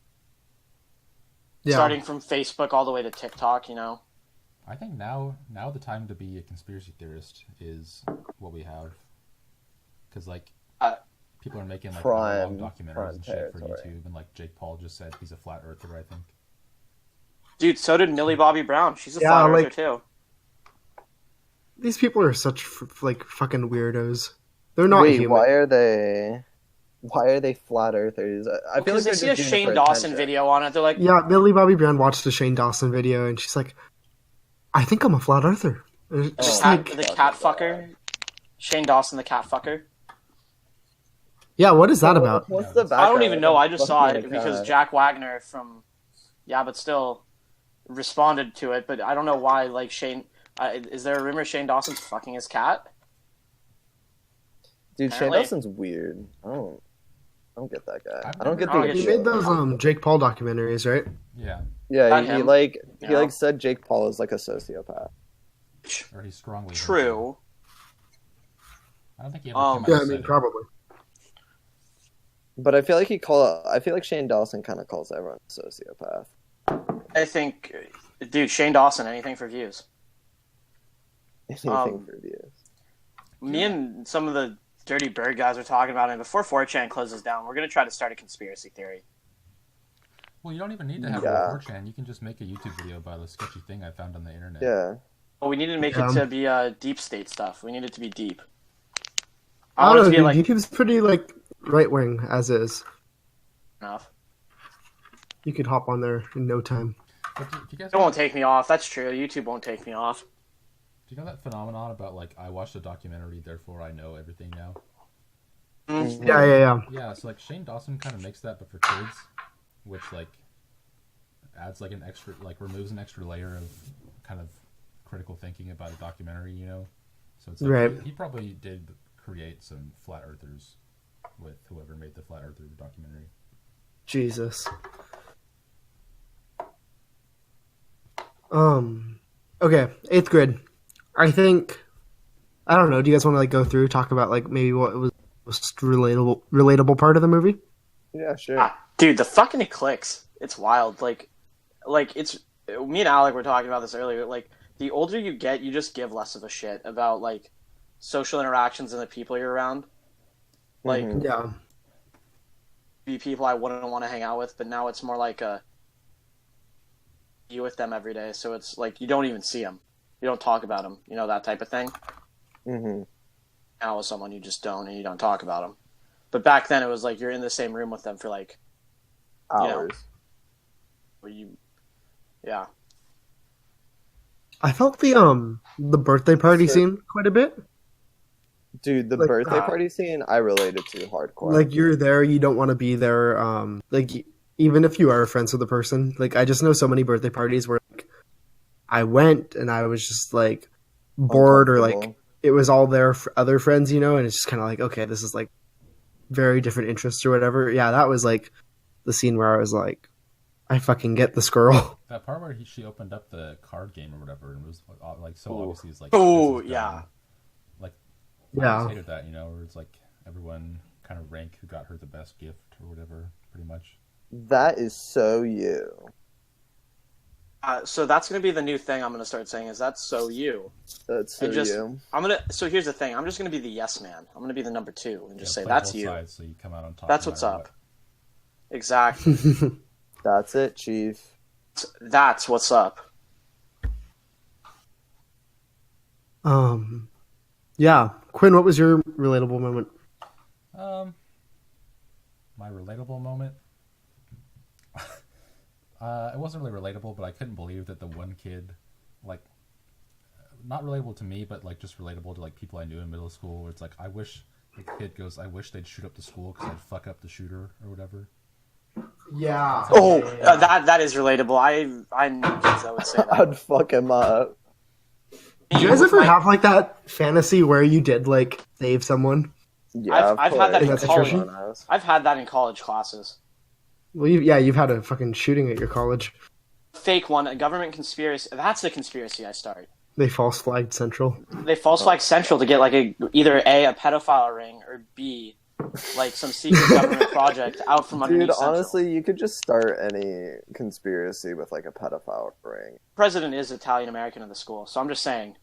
Yeah. Starting from Facebook all the way to TikTok, I think now the time to be a conspiracy theorist is what we have. Because like people are making like long documentaries and shit for YouTube, and like Jake Paul just said he's a flat earther, I think. Dude, so did Millie Bobby Brown. She's a flat earther too. These people are such like fucking weirdos. They're not human. Why are they flat earthers? I feel like they see a Shane Dawson video on it. They're like, yeah, Millie Bobby Brown watched the Shane Dawson video and she's like, I think I'm a flat earther. Just the cat fucker. Shane Dawson, the cat fucker. Yeah, what is that about? What's the I don't even know. I just saw Fucking it because cat. Jack Wagner from but still responded to it. But I don't know why. Like Shane, is there a rumor Shane Dawson's fucking his cat? Dude, Shane Apparently. Dawson's weird. I don't get that guy. I've I don't get never- the. He made those Jake Paul documentaries, right? Yeah. Yeah, Not he him. like said Jake Paul is like a sociopath. Or he's strongly True. I don't think he ever came out Yeah, and I said mean it. probably. But I feel like Shane Dawson kind of calls everyone a sociopath. I think, dude, Shane Dawson, anything for views. Anything for views. Me and some of the Dirty Bird guys are talking about it. Before 4chan closes down, we're going to try to start a conspiracy theory. Well, you don't even need to have a 4chan. You can just make a YouTube video about a sketchy thing I found on the internet. Yeah. Well, we need to make it to be deep state stuff. We need it to be deep. I want don't it know, to be dude, YouTube's pretty like right wing as is. enough. You could hop on there in no time. But do you guys It won't take me off. That's true. YouTube won't take me off. Do you know that phenomenon about like I watched a documentary, therefore I know everything now? Yeah. Yeah, so like Shane Dawson kind of makes that, but for kids, which like adds like an extra, like removes an extra layer of kind of critical thinking about a documentary, So it's like Right. he probably did create some flat earthers with whoever made the flat earther documentary. Jesus. Okay, 8th grade. I think, I don't know, do you guys want to like go through, talk about like maybe what was the most relatable part of the movie? Yeah, sure. Dude, the fucking eclipse. It's wild. Like it's, me and Alec were talking about this earlier. Like, the older you get, you just give less of a shit about like social interactions and the people you're around. Like, Yeah. be people I wouldn't want to hang out with, but now it's more like you with them every day, so it's like you don't even see them. You don't talk about them, that type of thing. Mm-hmm. Now with someone you just don't, and you don't talk about them. But back then it was like you're in the same room with them for like hours. Yeah. I felt the birthday party scene quite a bit. Dude, the birthday party scene I related to hardcore. Like you're there, you don't want to be there. Like even if you are friends with the person, like I just know so many birthday parties where like I went and I was just like bored or like it was all there for other friends, and it's just kind of like, okay, this is like very different interests or whatever. Yeah, that was like the scene where I was like, I fucking get this girl. That part where she opened up the card game or whatever and was like so obviously it's like, oh yeah, like yeah, I hated that, where it's like everyone kind of rank who got her the best gift or whatever, pretty much. That is so you. So that's going to be the new thing I'm going to start saying is that's so you. That's so you. So here's the thing. I'm just going to be the yes man. I'm going to be the number 2 and just say play that's both you. sides so you come out on top. That's what's up. Exactly. That's it, Chief. That's what's up. Yeah. Quinn, what was your relatable moment? My relatable moment? It wasn't really relatable, but I couldn't believe that the one kid, like, not relatable to me, but like just relatable to like people I knew in middle school. Where it's like, I wish the kid goes, I wish they'd shoot up the school because I'd fuck up the shooter or whatever. Yeah. Oh, that is relatable. I knew kids that would say that. I'd fuck him up. Did you guys ever have like that fantasy where you did like save someone? Yeah, I've had that in That's college. attrition? I've had that in college classes. Well, you've had a fucking shooting at your college. Fake one, a government conspiracy. That's the conspiracy I started. They false flagged Central. They false flagged Central to get like either a pedophile ring or B, like some secret government project out from underneath Central. Honestly, you could just start any conspiracy with like a pedophile ring. The president is Italian American of the school, so I'm just saying.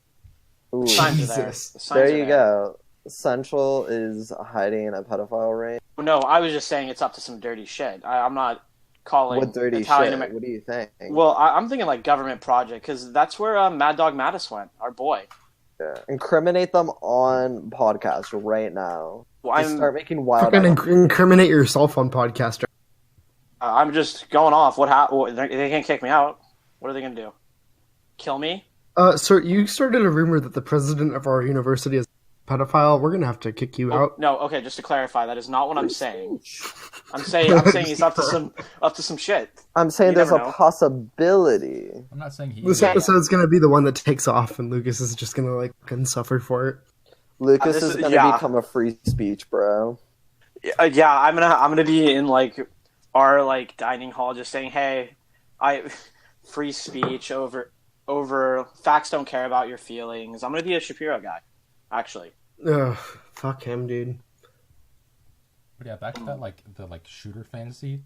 Ooh. Signs are there. Jesus. The signs There are you go. Central is hiding a pedophile ring. No, I was just saying it's up to some dirty shit. I'm not calling What dirty Italian shit? What do you think? Well, I'm thinking like government project because that's where Mad Dog Mattis went, our boy. Yeah. Incriminate them on podcast right now. Well, Just start making wild. Fucking incriminate yourself on podcast. I'm just going off. They can't kick me out. What are they gonna do? Kill me? Sir, you started a rumor that the president of our university is a pedophile. We're gonna have to kick you out. No, okay. Just to clarify, that is not what I'm saying. I'm saying he's up to some shit. I'm saying You there's never a know. possibility. I'm not saying he. This episode's gonna be the one that takes off, and Lucas is just gonna like fucking suffer for it. Lucas This is is- gonna yeah. become a free speech, bro. Yeah, I'm gonna be in like our like dining hall, just saying, "Hey, free speech over facts don't care about your feelings." I'm gonna be a Shapiro guy, actually. Ugh, fuck him, dude. But yeah, back to that the shooter fantasy.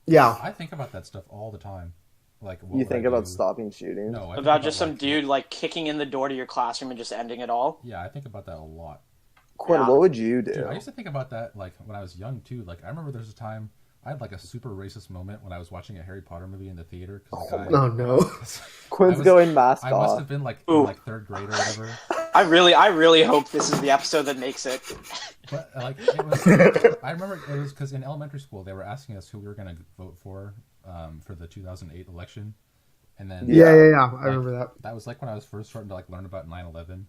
Yeah. I think about that stuff all the time. Like, what You would think I about do? stopping shooting? No, I think About just some like, dude like kicking in the door to your classroom and just ending it all. Yeah, I think about that a lot. Quinn, Yeah. what would you do? Dude, I used to think about that like when I was young too. Like I remember there was a time I had like a super racist moment when I was watching a Harry Potter movie in the theater. Cause Oh no. Quinn's going mask I must off. have been like Ooh. in like third grade or whatever. I really hope this is the episode that makes it. But like it was, I remember it was because in elementary school they were asking us who we were going to vote for the 2008 election, and then Yeah. I remember that. that was like when I was first starting to like learn about 9/11.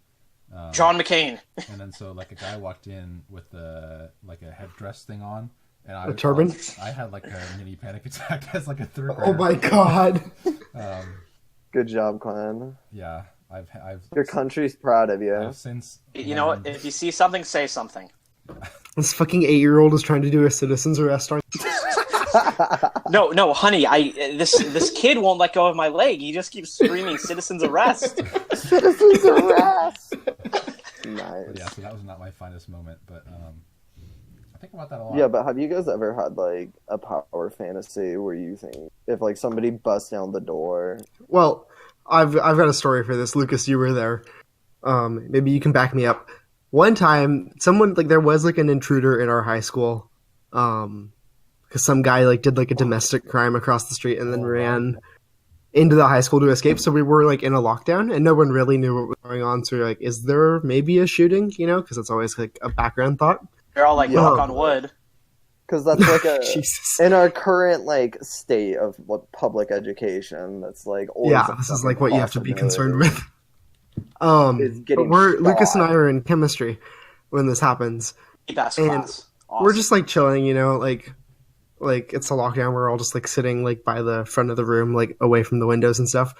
John McCain. And then so like a guy walked in with a headdress thing on, and A turban? I had like a mini panic attack as like a third grader. Oh my god. Good job, Quinn. Yeah, I've Your country's proud of you. I've since You know what? If you see something, say something. This fucking 8-year-old is trying to do a citizen's arrest on. No, honey. This kid won't let go of my leg. He just keeps screaming, "Citizens arrest!" Citizens arrest. Nice. But yeah, so that was not my finest moment, but I think about that a lot. Yeah, but have you guys ever had like a power fantasy where you think if like somebody busts down the door? Well, I've got a story for this. Lucas, you were there. Maybe you can back me up. One time, someone there was like an intruder in our high school, because some guy like did like a domestic crime across the street and then ran into the high school to escape. So we were like in a lockdown and no one really knew what was going on. So we were like, is there maybe a shooting? You know, because it's always like a background thought. They're all like, knock on wood. Because that's like a Jesus. in our current like state of what public education. That's like always This is like what you have to be concerned with. Is getting but Lucas shot. and I are in chemistry when this happens. Best And class. Awesome. we're just like chilling, you know, like it's a lockdown. We're all just like sitting like by the front of the room, like away from the windows and stuff.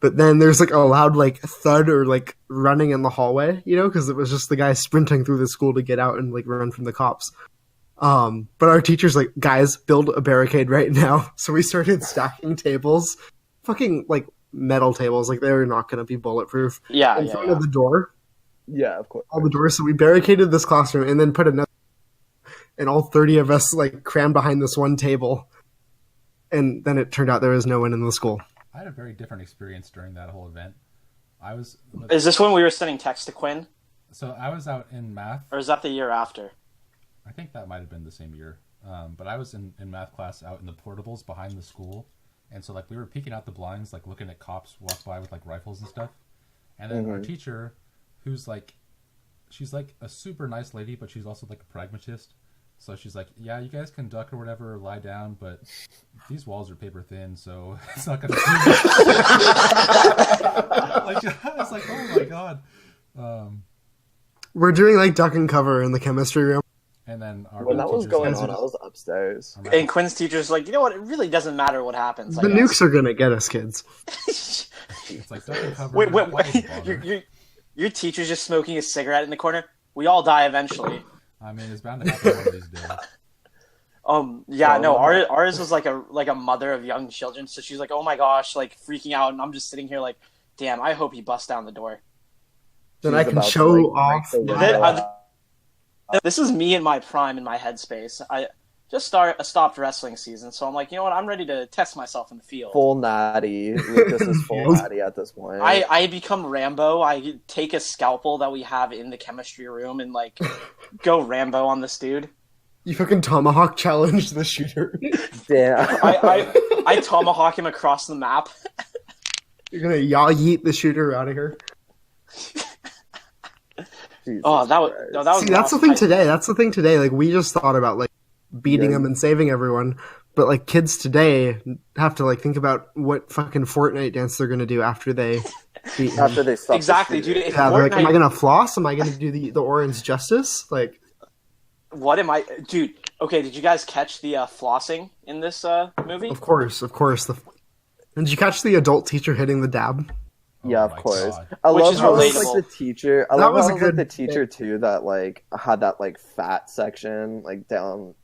But then there's like a loud like thud or like running in the hallway, you know, because it was just the guy sprinting through the school to get out and like run from the cops. But our teacher's like, guys, build a barricade right now. So we started stacking tables, fucking like metal tables, like they were not going to be bulletproof. Yeah, in front of the door. Yeah, of course. All the doors. So we barricaded this classroom and then put another, and all 30 of us like crammed behind this one table. And then it turned out there was no one in the school. I had a very different experience during that whole event. Is this when we were sending text to Quinn? So I was out in math. Or is that the year after? I think that might have been the same year. But I was in math class out in the portables behind the school. And so, like, we were peeking out the blinds, like, looking at cops walk by with, like, rifles and stuff. And then our teacher, who's, like, she's, like, a super nice lady, but she's also, like, a pragmatist. So she's like, yeah, you guys can duck or whatever or lie down, but these walls are paper thin, so it's not going to do much. Like, I was like, oh, my God. We're doing like duck and cover in the chemistry room. And then when that was going on, I was upstairs. And Quinn's teacher's like, you know what? It really doesn't matter what happens. The nukes are gonna get us, kids. It's like duck and cover. Wait. Your teacher's just smoking a cigarette in the corner. We all die eventually. I mean, it's bound to happen one of these days. Ours was like a mother of young children, so she's like, oh my gosh, like freaking out, and I'm just sitting here like, damn, I hope he busts down the door. Then I can show off. This is me in my prime, in my headspace. I just stopped wrestling season, so I'm like, you know what? I'm ready to test myself in the field. Full natty. Lucas is full natty at this point. I become Rambo. I take a scalpel that we have in the chemistry room and like go Rambo on this dude. You fucking tomahawk challenge the shooter. Damn. I tomahawk him across the map. You're gonna yeet the shooter out of here. That was. See, that's the thing today. That's the thing today. Like, we just thought about like beating them and saving everyone, but like kids today have to like think about what fucking Fortnite dance they're gonna do after they beat him. After they stop. Exactly, dude. Yeah, they're like, am I gonna floss? Am I gonna do the orange justice? Like, what am I, dude? Okay, did you guys catch the flossing in this movie? Of course. Did you catch the adult teacher hitting the dab? Yeah, Oh of my course. God. I Which love is how it's, relatable. like the teacher. I That love was how a it was, like, good the teacher too that like had that like fat section like down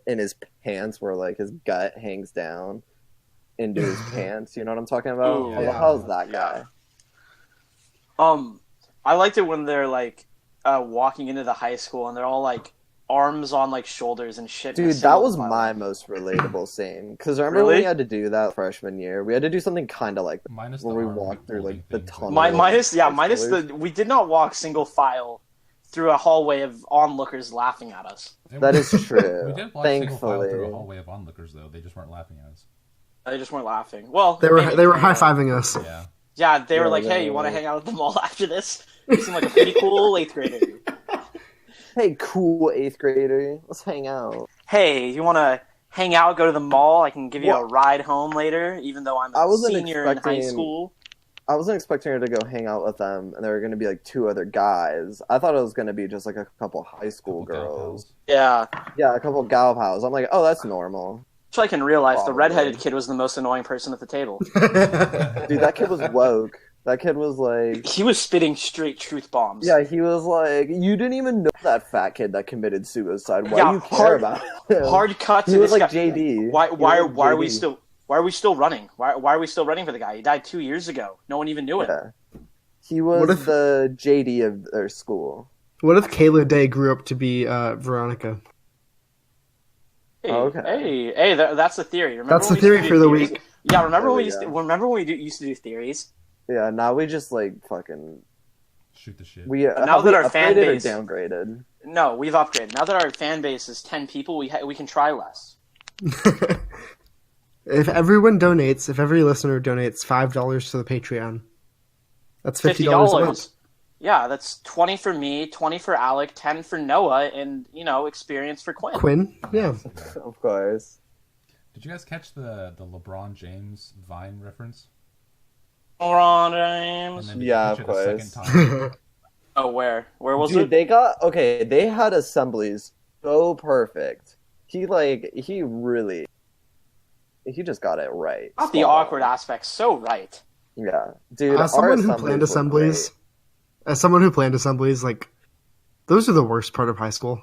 in his pants where like his gut hangs down into his pants. You know what I'm talking about? Ooh, I love yeah. how's that guy? I liked it when they're like walking into the high school and they're all like arms on like shoulders and shit. Dude, that was my most relatable scene. Because remember when Really? we had to do that freshman year? We had to do something kind of like that. Minus Where the we arm walked through holding like the things. tunnel. minus the. We did not walk single file through a hallway of onlookers laughing at us. That is true. We did walk single file Thankfully. through a hallway of onlookers, though. They just weren't laughing at us. They just weren't laughing. Well, They were maybe. high fiving us. Yeah. Yeah, they were Yeah, like, yeah, "Hey, you yeah. want to hang out at the mall after this?" You seem like a pretty cool 8th grader. Hey, cool 8th grader. Let's hang out. Hey, you want to hang out? Go to the mall. I can give you a What? ride home later, even though I'm I a wasn't senior in high expecting- school. I wasn't expecting her to go hang out with them, and there were going to be like 2 other guys. I thought it was going to be just like a couple high school Couple gal girls. pals. Yeah, Yeah, a couple gal pals. I'm like, oh, that's normal. so I can realize the Probably. redheaded kid was the most annoying person at the table. Dude, that kid was woke. That kid was like, He was spitting straight truth bombs. yeah, he was like, you didn't even know that fat kid that committed suicide. Why Yeah, do you care hard- about him? Hard cut to He was this like guy. JD. Why He was like are we JD. Why are we still running? Why are we still running for the guy? He died 2 years ago. No one even knew it. Yeah. He was What if- the JD of their school. What if Kayla Day grew up to be Veronica? Hey, Okay. hey, that's the theory. Remember That's when the we used theory to for do the theories? week. Yeah, remember when we Yeah. used to do theories? Yeah, now we just like fucking Shoot the shit. we now that our fan upgraded or base- downgraded. No, we've upgraded. Now that our fan base is 10 people, we can try less. If everyone donates, if every listener donates $5 to the Patreon, that's $50 a month. Yeah, that's 20 for me, 20 for Alec, 10 for Noah, and experience for Quinn. Quinn, yeah, Of course. Did you guys catch the LeBron James Vine reference? LeBron And James. then Yeah, he of pitched it a course. second time. Oh, where was Dude, it? they had assemblies so perfect. He just got it right. Not the awkward aspects, so right. Yeah, dude. as someone who planned assemblies, like those are the worst part of high school.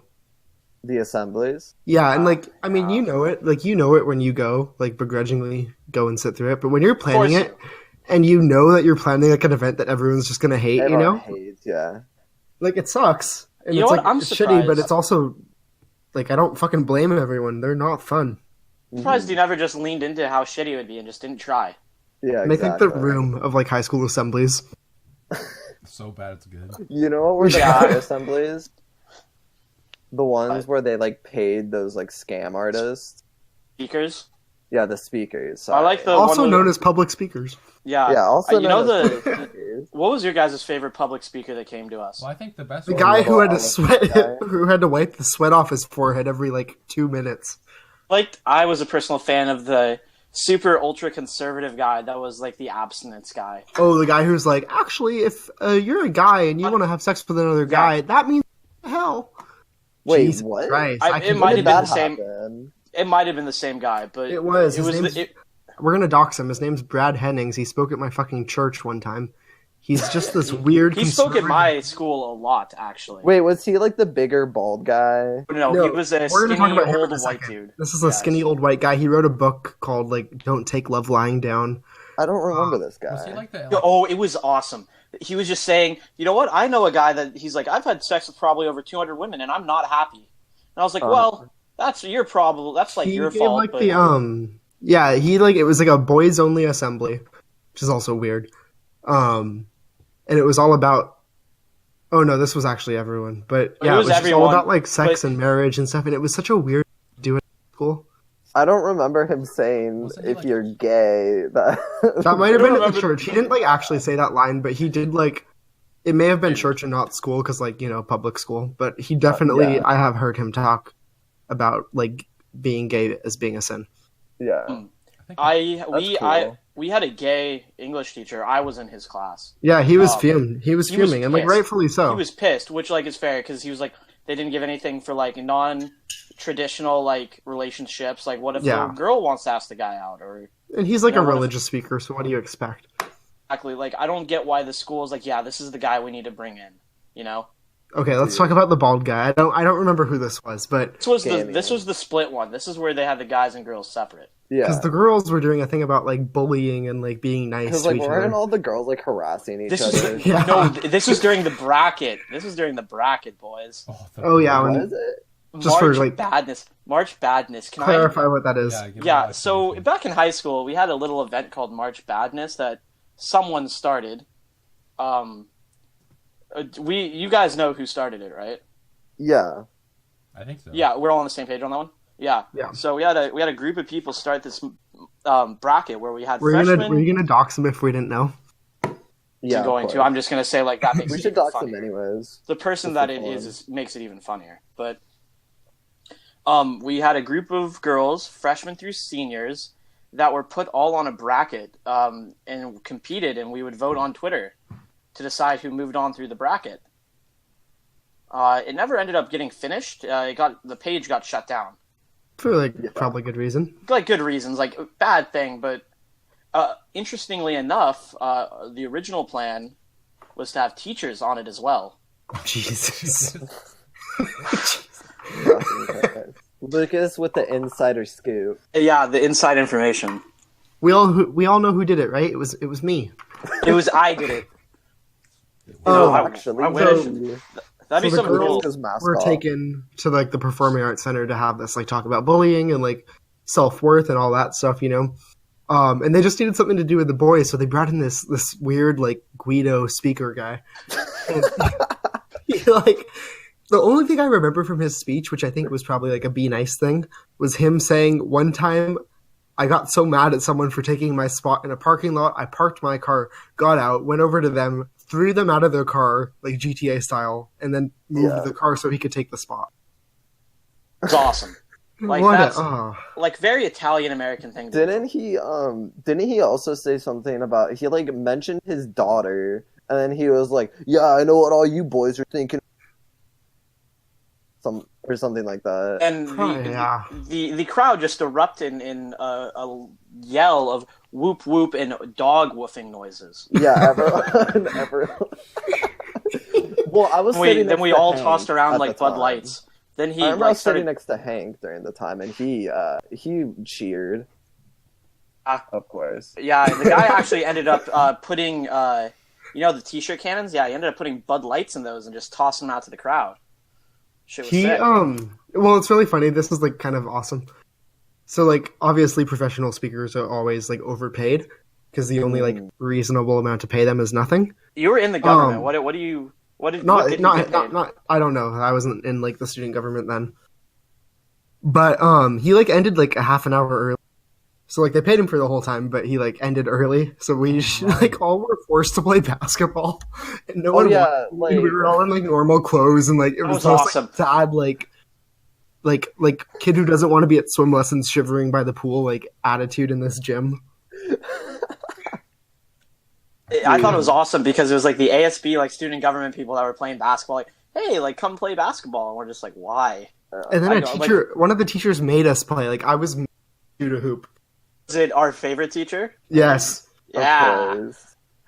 The assemblies. Yeah, and like I mean, you know it when you go, like begrudgingly go and sit through it. But when you're planning it, and you know that you're planning like an event that everyone's just gonna hate, Everyone hates, yeah. like it sucks. And You know it's what? like I'm it's surprised. shitty, but it's also like I don't fucking blame everyone. They're not fun. I'm surprised you never just leaned into how shitty it would be and just didn't try. Yeah, And exactly. I think the room of like high school assemblies. So bad it's good. You know what were the Yeah. bad assemblies? The ones where they like paid those like scam artists. Speakers. Yeah, the speakers. I like the Also one known as public speakers. Yeah. Yeah, also you know known as the. speakers. What was your guys' favorite public speaker that came to us? Well, I think the best The one guy was- who had to Little sweat, guy. who had to wipe the sweat off his forehead every like 2 minutes. I was a personal fan of the super ultra conservative guy that was like the abstinence guy. Oh, the guy who's like, actually, if you're a guy and you want to have sex with another guy, that means hell. Wait, Jesus what? Christ, I- can it might believe have been Did the that same- happen? It might have been the same guy, but It was. It His was. name's- We're gonna dox him. His name's Brad Hennings. He spoke at my fucking church one time. He's just this weird. He spoke at conservative- my school a lot, actually. Wait, was he like the bigger bald guy? No, No, he was a we're gonna skinny talk about him in old a white second. dude. This is a Yes. skinny old white guy. He wrote a book called like "Don't Take Love Lying Down." I don't remember this guy. Was he like the? Oh, it was awesome. He was just saying, you know what? I know a guy that he's like, I've had sex with probably over 200 women, and I'm not happy. And I was like, well, that's your problem. That's like He your gave, fault. like but the yeah, he like it was like a boys only assembly, which is also weird. And it was all about. Oh no, this was actually everyone, but yeah, it was just all everyone, about like sex but- and marriage and stuff, and it was such a weird do it at school. I don't remember him saying Wasn't he, if like- you're gay. That That might have I been at the remember- church. He didn't like actually say that line, but he did like. It may have been church and not school because like public school, but he definitely. Yeah. I have heard him talk about like being gay as being a sin. yeah. We had a gay English teacher. I was in his class. Yeah, he was Um, fuming. He was he was fuming, and like pissed. rightfully so. He was pissed, which like is fair because he was like they didn't give anything for like non-traditional like relationships. Like, what if Yeah. a girl wants to ask the guy out, or And he's like You know, a what if- religious speaker, so what do you expect? exactly like I don't get why the school is like, yeah, this is the guy we need to bring in. You know, Okay, let's talk about the bald guy. I don't remember who this was, but this was the split one. This is where they had the guys and girls separate. Yeah. because the girls were doing a thing about like bullying and like being nice Because to like each weren't other. all the girls like harassing each This other? is Yeah. no. This was during the bracket. This was during the bracket, boys. Oh yeah, What when, is it? Just for, March like, Badness. March Badness. Can clarify what that is. give Yeah. it So explanation. back in high school, we had a little event called March Badness that someone started. You guys know who started it, right? Yeah. I think so. Yeah, we're all on the same page on that one. Yeah. Yeah. So we had a group of people start this bracket where we had Were freshmen. you gonna dox him if we didn't know? Yeah. I'm going of to. course. I'm just gonna say like that makes We it should even dox funnier. them anyways. The person Just that for it fun. is makes it even funnier. But we had a group of girls, freshmen through seniors, that were put all on a bracket and competed, and we would vote on Twitter to decide who moved on through the bracket. It never ended up getting finished. The page got shut down. For like probably good reason. Like good reasons, like bad thing, but interestingly enough, the original plan was to have teachers on it as well. Jesus. Lucas with the insider scoop. Yeah, the inside information. we all know who did it, right? It was me. It was I did it. Oh, I actually, wish. That'd be So the something cool. girls were taken to like the Performing Arts Center to have this like talk about bullying and like self-worth and all that stuff, and they just needed something to do with the boys, so they brought in this weird like Guido speaker guy. And The only thing I remember from his speech, which I think was probably like a be nice thing, was him saying one time, I got so mad at someone for taking my spot in a parking lot. I parked my car, got out, went over to them, threw them out of their car, like GTA style, and then moved the car so he could take the spot. It's awesome. Like What that's a- very Italian American thing. Didn't he also say something about he like mentioned his daughter and then he was like, yeah, I know what all you boys are thinking, or something like that. And the crowd just erupted in a yell of whoop whoop and dog woofing noises. Yeah, everyone. Well, I was Then we all tossed around like Bud Lights. Then he I remember I was started sitting next to Hank during the time, and he cheered. Of course. Yeah, the guy actually ended up putting the T-shirt cannons. Yeah, he ended up putting Bud Lights in those and just tossing them out to the crowd. Shit was sick. Well, it's really funny. This is like kind of awesome. So like obviously professional speakers are always like overpaid because the only like reasonable amount to pay them is nothing. You were in the government. What did you get paid? I don't know. I wasn't in like the student government then. But he like ended like a half an hour early. So like they paid him for the whole time, but he like ended early. So we like all were forced to play basketball, and no one. Yeah, we were all in like normal clothes, and like it was awesome. Like, sad, like kid who doesn't want to be at swim lessons, shivering by the pool, like attitude in this gym. I thought it was awesome because it was like the ASB, like student government people that were playing basketball. Like, hey, like come play basketball, and we're just like, why? And then one of the teachers made us play. Like I was due to hoop. Is it our favorite teacher? Yes. Yeah.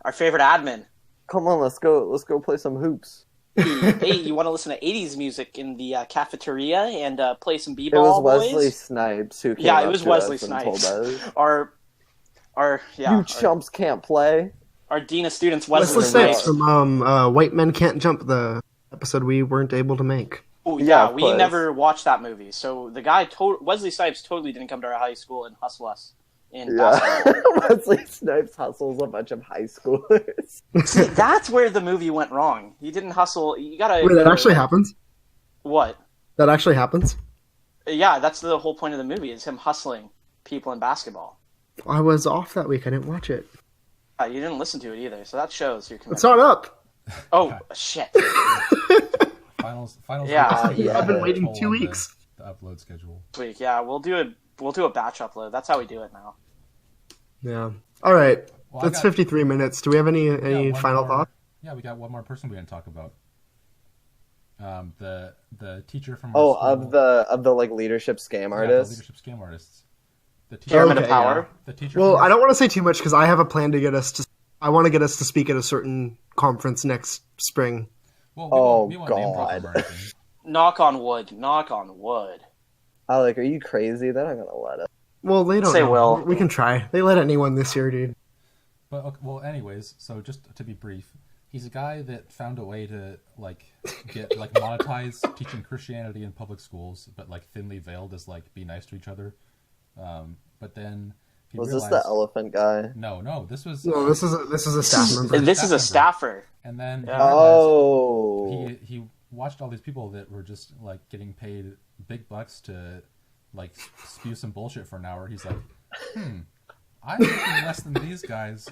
Our favorite admin. Come on, let's go play some hoops. Hey, you want to listen to 80s music in the cafeteria and play some b-ball, It was boys? Wesley Snipes who came it was Wesley Snipes. You chumps can't play. Our dean of students, Wesley Snipes. from White Men Can't Jump, the episode we weren't able to make. Oh, yeah, we never watched that movie. So the guy, Wesley Snipes, totally didn't come to our high school and hustle us in basketball. Wesley Snipes hustles a bunch of high schoolers. See, that's where the movie went wrong. He didn't hustle. You gotta. Wait, that actually happens? What? That actually happens? Yeah, that's the whole point of the movie, is him hustling people in basketball. I was off that week. I didn't watch it. You didn't listen to it either, so that shows your commitment. It's not up. Oh, shit. Finals. Yeah, I've been waiting 2 weeks. The upload schedule. Week, yeah, we'll do a batch upload. That's how we do it now. Yeah. All right. Well, That's 53 minutes. Do we have any final thoughts? Yeah, we got one more person we didn't talk about. The teacher from of the like leadership scam artist. The leadership scam artists. The teacher Pyramid of Power. The teacher. Well, I don't want to say too much because I have a plan to get us to. I want to get us to speak at a certain conference next spring. Well, we won't name drop them or anything. Knock on wood. Knock on wood. Alec, are you crazy? They're not gonna let us. Well, they don't. They know. will. We can try. They let anyone this year, dude. But okay, well, anyways, so just to be brief, he's a guy that found a way to monetize teaching Christianity in public schools, but like thinly veiled as like be nice to each other. But then he Was realized, this the elephant guy? No, this was This is a staff member. This is a staffer. And then he watched all these people that were just like getting paid big bucks to like spew some bullshit for an hour. He's like, I'm making less than these guys.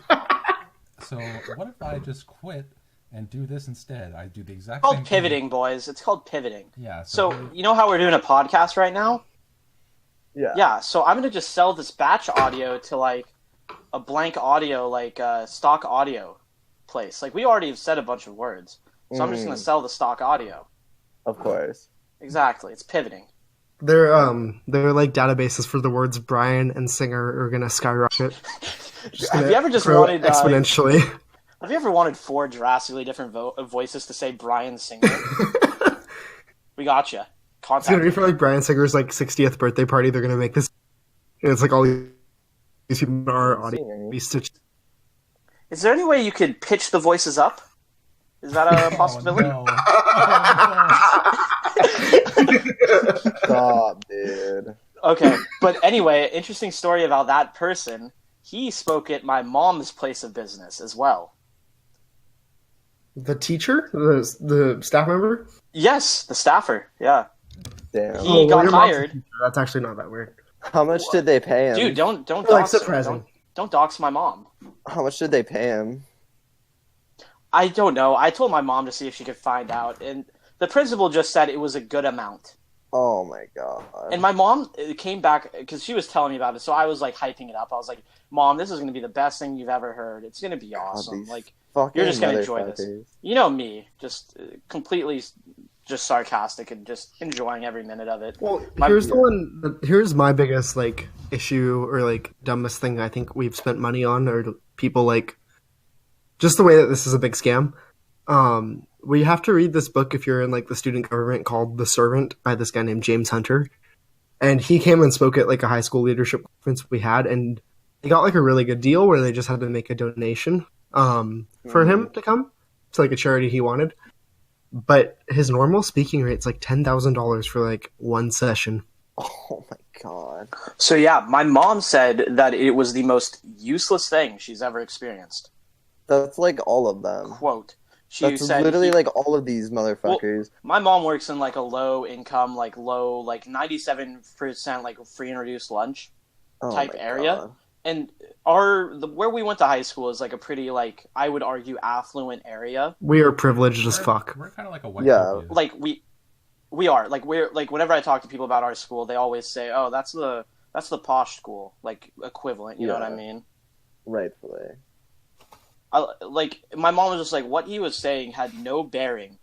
So what if I just quit and do this instead? I do the exact same thing. It's called pivoting, boys. It's called pivoting. Yeah. So you know how we're doing a podcast right now? Yeah. Yeah, so I'm going to just sell this batch audio to, like, a blank audio, like, stock audio place. Like, we already have said a bunch of words. So I'm just going to sell the stock audio. Of course. Exactly. It's pivoting. They're like databases for the words Bryan and Singer are going to skyrocket. Have you ever just wanted... exponentially. Have you ever wanted 4 drastically different voices to say Bryan Singer? We got you. It's gonna be for like Bryan Singer's like 60th birthday party. They're gonna make this. And it's like all these people in our audience. Is there any way you could pitch the voices up? Is that a possibility? Stop, dude. Okay, but anyway, interesting story about that person. He spoke at my mom's place of business as well. The teacher, the staff member. Yes, the staffer. Yeah, Damn. he got your mom's a hired. teacher. That's actually not that weird. How much did they pay him? Dude, don't Like, dox her. surprising. Don't dox my mom. How much did they pay him? I don't know. I told my mom to see if she could find out, and the principal just said it was a good amount. Oh my god. And my mom came back because she was telling me about it, so I was like hyping it up. I was like, "Mom, this is going to be the best thing you've ever heard. It's going to be awesome. Like, you're just going to enjoy this." You know me, just completely just sarcastic and just enjoying every minute of it. Well, here's my biggest like issue or like dumbest thing I think we've spent money on, or people like just the way that this is a big scam. We have to read this book if you're in like the student government called The Servant by this guy named James Hunter. And he came and spoke at like a high school leadership conference we had, and they got like a really good deal where they just had to make a donation for him to come to like a charity he wanted. But his normal speaking rate's like $10,000 for like one session. Oh my god. So yeah, my mom said that it was the most useless thing she's ever experienced. That's like all of them. Quote. She That's said literally like all of these motherfuckers. Well, my mom works in like a low income, like 97% like free and reduced lunch type area. God. And where we went to high school is like a pretty like, I would argue, affluent area. We are privileged as fuck. We're kind of like a white people. Like we are like we're like whenever I talk to people about our school, they always say, "Oh, that's the posh school," like equivalent. You know what I mean? Rightfully. Like my mom was just like, what he was saying had no bearing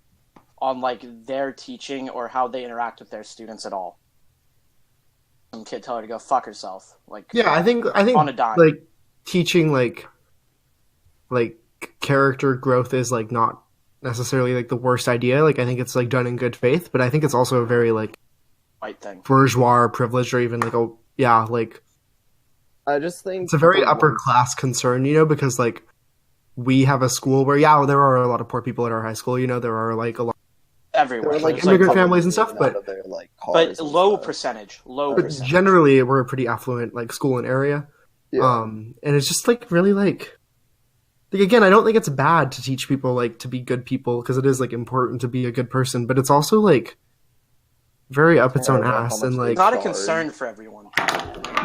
on like their teaching or how they interact with their students at all. Some kid tell her to go fuck herself. Like, yeah, I think on a dime. Like teaching like character growth is like not necessarily like the worst idea. Like I think it's like done in good faith, but I think it's also a very like white thing, bourgeois privilege, or even like I just think it's a very upper class concern, you know, because like we have a school where there are a lot of poor people at our high school, you know, there are like a lot everywhere, like immigrant families and stuff, but low percentage. Generally, we're a pretty affluent like school and area, and it's just like really like again, I don't think it's bad to teach people like to be good people, because it is like important to be a good person, but it's also like very up its own ass, and like it's not a concern for everyone.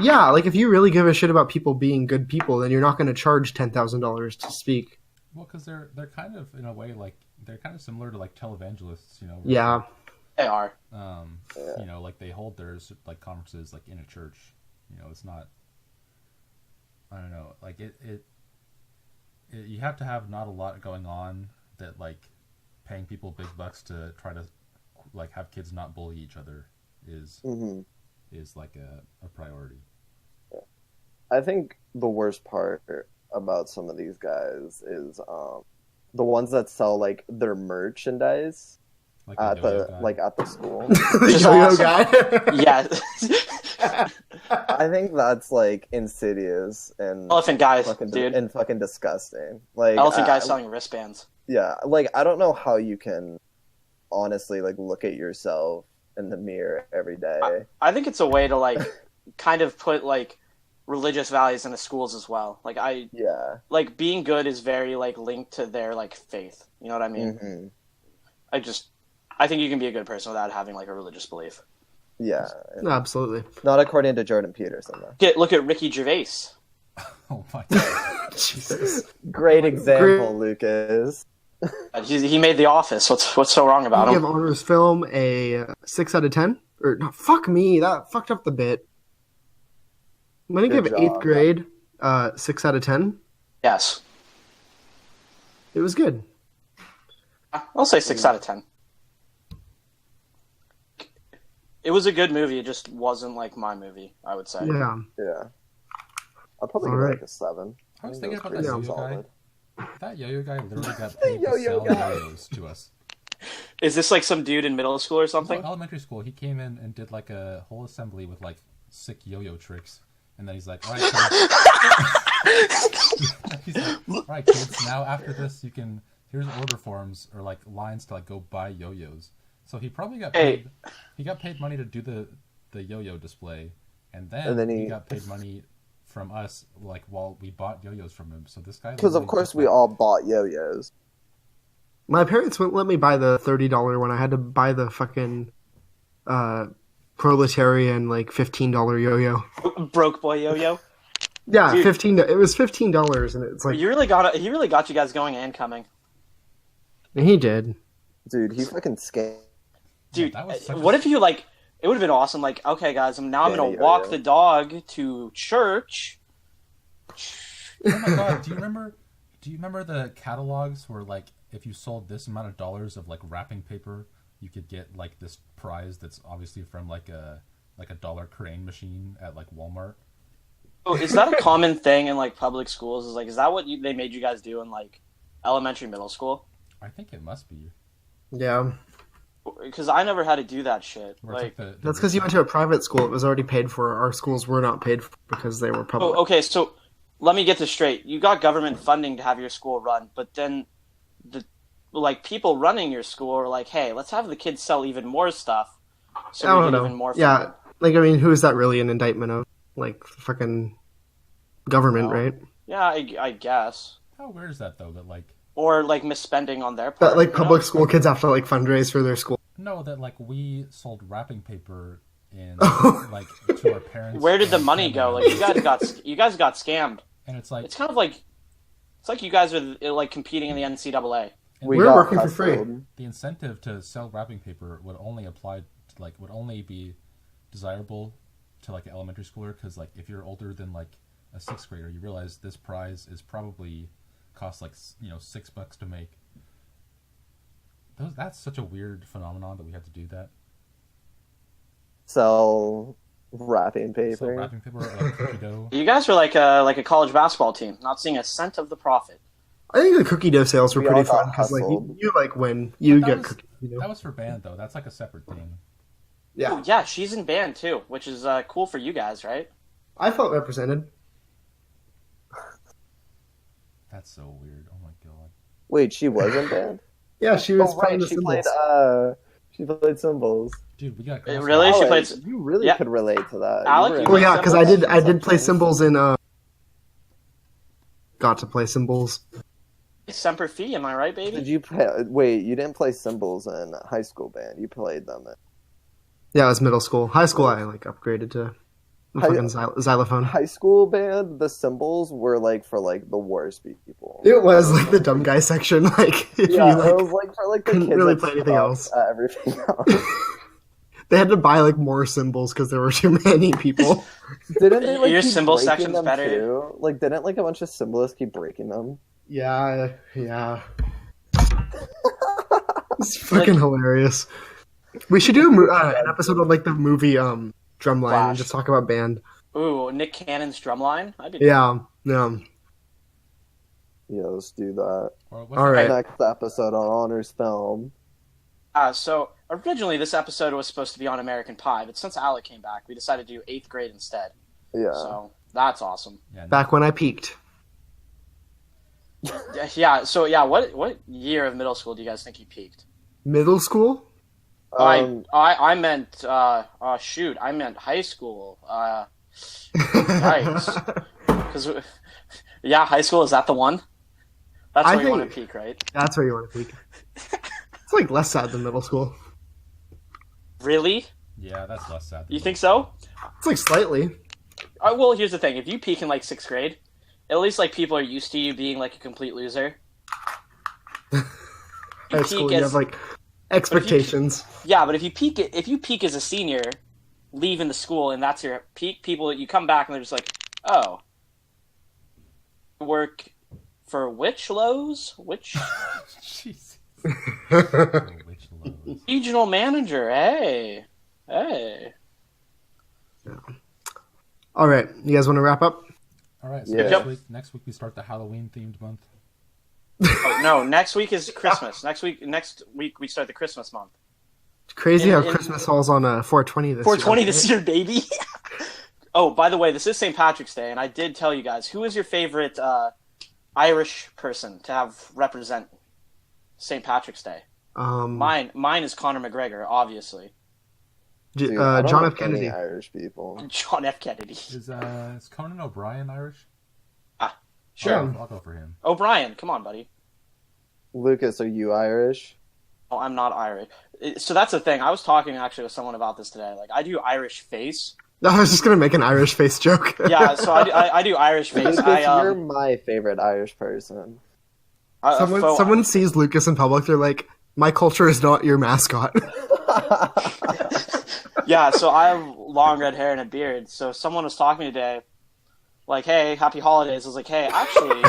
Yeah, like if you really give a shit about people being good people, then you're not going to charge $10,000 to speak. Well, because they're kind of in a way like they're kind of similar to like televangelists, you know. Yeah, they are. You know, like they hold their like conferences like in a church. You know, it's not. I don't know. Like it you have to have not a lot going on, that like paying people big bucks to try to like have kids not bully each other is like a priority. I think the worst part about some of these guys is the ones that sell like their merchandise like at the school. The yo-yo guy. Yeah. I think that's like insidious and elephant guys, dude, and fucking disgusting. Like elephant guys selling wristbands. Yeah, like I don't know how you can honestly like look at yourself in the mirror every day. I think it's a way to like kind of put like religious values into schools as well. Like like being good is very like linked to their like faith. You know what I mean? I think you can be a good person without having like a religious belief. Yeah, no, absolutely. Not according to Jordan Peterson though. Look at Ricky Gervais. Oh my god. Jesus. Great example, Lucas. He made The Office. What's so wrong about him? Give Honors Film a 6 out of 10. Or no, fuck me, that fucked up the bit. I'm gonna give 8th grade 6 out of 10. Yes. It was good. I'll say 6 out of 10. It was a good movie. It just wasn't like my movie, I would say. Yeah. I'll probably give it like a 7. I was thinking about that yo-yo guy. That yo-yo guy literally got paid to sell yo-yos to us. Is this like some dude in middle school or something? No, elementary school. He came in and did like a whole assembly with like sick yo-yo tricks. And then he's like, all right, kids. He's like, all right, kids, now after this, here's order forms or like lines to like go buy yo-yos. So he probably got paid. He got paid money to do the yo-yo display, and then he got paid money from us, like while we bought yo-yos from him. So this guy, because of course we all bought yo-yos. My parents wouldn't let me buy the $30 one. I had to buy the fucking proletarian like $15 yo-yo. Broke boy yo-yo. Yeah, Dude. It was $15, and it's like He really got you guys going and coming. he did. Dude, he fucking scammed. Dude, that was such what a- if you like? It would have been awesome. Like, okay, guys, I'm Yeah, gonna yeah, walk yeah. the dog to church. Oh my god, do you remember the catalogs where like if you sold this amount of dollars of like wrapping paper, you could get like this prize that's obviously from like a dollar crane machine at like Walmart? Oh, is that a common thing in like public schools? Is that what they made you guys do in like elementary, middle school? I think it must be. Yeah, Because I never had to do that shit. Where it's Like, the that's because you went to a private school. It was already paid for. Our schools were not paid for because they were public. oh, okay, so let me get this straight. You got government funding to have your school run, but then the like people running your school are like, hey, let's have the kids sell even more stuff, so I we don't get know. even more. Yeah, funding. like I mean, who is that really an indictment of? Like fucking government, No. right? Yeah, I guess. How weird is that though? That like Or like misspending on their part. That like you know? public school kids have to like fundraise for their school. no, that like we sold wrapping paper in like to our parents. Where did the and money go? family Like you guys got scammed. and it's like It's kind of like you guys are like competing in the NCAA. We We're got working for free. hustled. the incentive to sell wrapping paper would only would only be desirable to like an elementary schooler because like if you're older than like a sixth grader, you realize this prize is probably costs like $6 to make. That's such a weird phenomenon that we had to do that. Sell wrapping paper. So wrapping paper or like cookie dough. You guys were like a college basketball team, not seeing a cent of the profit. I think the cookie dough sales were We pretty all got fun because like hustled. you like win, you That get was- cookie. You know? That was for band though. That's like a separate thing. Yeah, Oh, yeah, she's in band too, which is cool for you guys, right? I felt represented. That's so weird. Oh my god. Wait, she was in band? Yeah, she was Oh, playing right, the cymbals. she played cymbals. Dude, we got Really? She Alex, played- you really Yeah. could relate to that. Alec, You were you in Well, yeah, because I did play cymbals. cymbals in got to play cymbals. Semper Fi, am I right, Did baby? you play? Wait, you didn't play cymbals in high school band. You played them in Yeah, it was middle school. High school, I like upgraded to the High- fucking xylophone. high school band. The cymbals were like for like the worst people. It was like the dumb guy section. Like if Yeah, you it like, was like for like the couldn't kids really that play anything sucked else. at everything else. they had to buy like more cymbals because there were too many people. Didn't they like Your keep cymbal breaking section's them better. too? Like, didn't like a bunch of cymbalists keep breaking them? yeah. It's fucking hilarious. We should do an episode on like the movie Drumline Flash. and just talk about band. Ooh, Nick Cannon's drumline. Yeah. Yeah, let's do that. Or All right. Next episode on Honors Film. So originally this episode was supposed to be on American Pie, but since Alec came back, we decided to do 8th grade instead. Yeah. So that's awesome. Yeah, Back when I peaked. Yeah. So yeah, what year of middle school do you guys think you peaked? Middle school? I meant shoot, I meant high school. Yikes. Because yeah, high school, is that the one? That's I where you want think- to peak, right? That's where you want to peak. It's like less sad than middle school. Really? Yeah, that's less sad. You think so? It's like slightly. Well, here's the thing: if you peak in like 6th grade, at least like people are used to you being like a complete loser. High school, you as- have like expectations. Yeah, but if you peak as a senior, leaving the school, and that's your peak, people you come back and they're just like, oh, work for which Lowe's? Which Jesus. Oh, which lows. regional manager? Hey. All right, you guys want to wrap up? All right, so Yeah. next week we start the Halloween themed month. Oh, no, next week is Christmas. Next week we start the Christmas month. It's crazy In- how in- Christmas falls on 420 this 420 year. this year, baby. Oh, by the way, this is St. Patrick's Day, and I did tell you guys, who is your favorite Irish person to have represent St. Patrick's Day? Mine is Conor McGregor, obviously. Dude, I don't John know F. Kennedy. any Irish people. John F. Kennedy. Is Conan O'Brien Irish? Sure. Yeah. I'll go for him. O'Brien, come on, buddy. Lucas, are you Irish? Oh, I'm not Irish. So that's the thing. I was talking actually with someone about this today. Like, I do Irish face. I was just gonna make an Irish face joke. Yeah, so I do Irish face. Lucas, you're my favorite Irish person. Someone sees Lucas in public, they're like, my culture is not your mascot. Yeah, so I have long red hair and a beard. So someone was talking to me today, like, hey, happy holidays. I was like, hey, actually,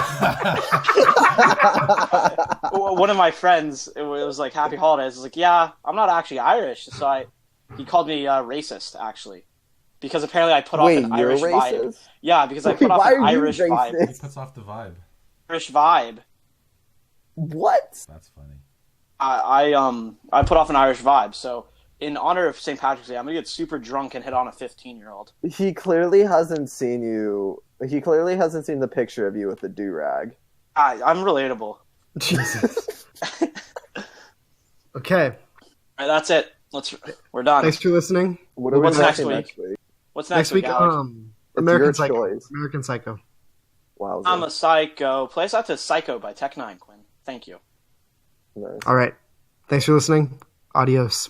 one of my friends, it was like, happy holidays. I was like, yeah, I'm not actually Irish. So he called me racist, actually. Because apparently I put off an Irish vibe. Yeah, because I put off an Irish vibe. He puts off the vibe. Irish vibe. What? That's funny. I put off an Irish vibe, so in honor of St. Patrick's Day, I'm gonna get super drunk and hit on a 15-year-old. He clearly hasn't seen you. He clearly hasn't seen the picture of you with the do-rag. I'm relatable. Jesus. Okay. All right, that's it. We're done. Thanks for listening. What's next week? What's next week, Alex? American Psycho. American Psycho. Wow. I'm a Psycho. Play us out to Psycho by Tech9, Quinn. Thank you. Nice. All right. Thanks for listening. Adios.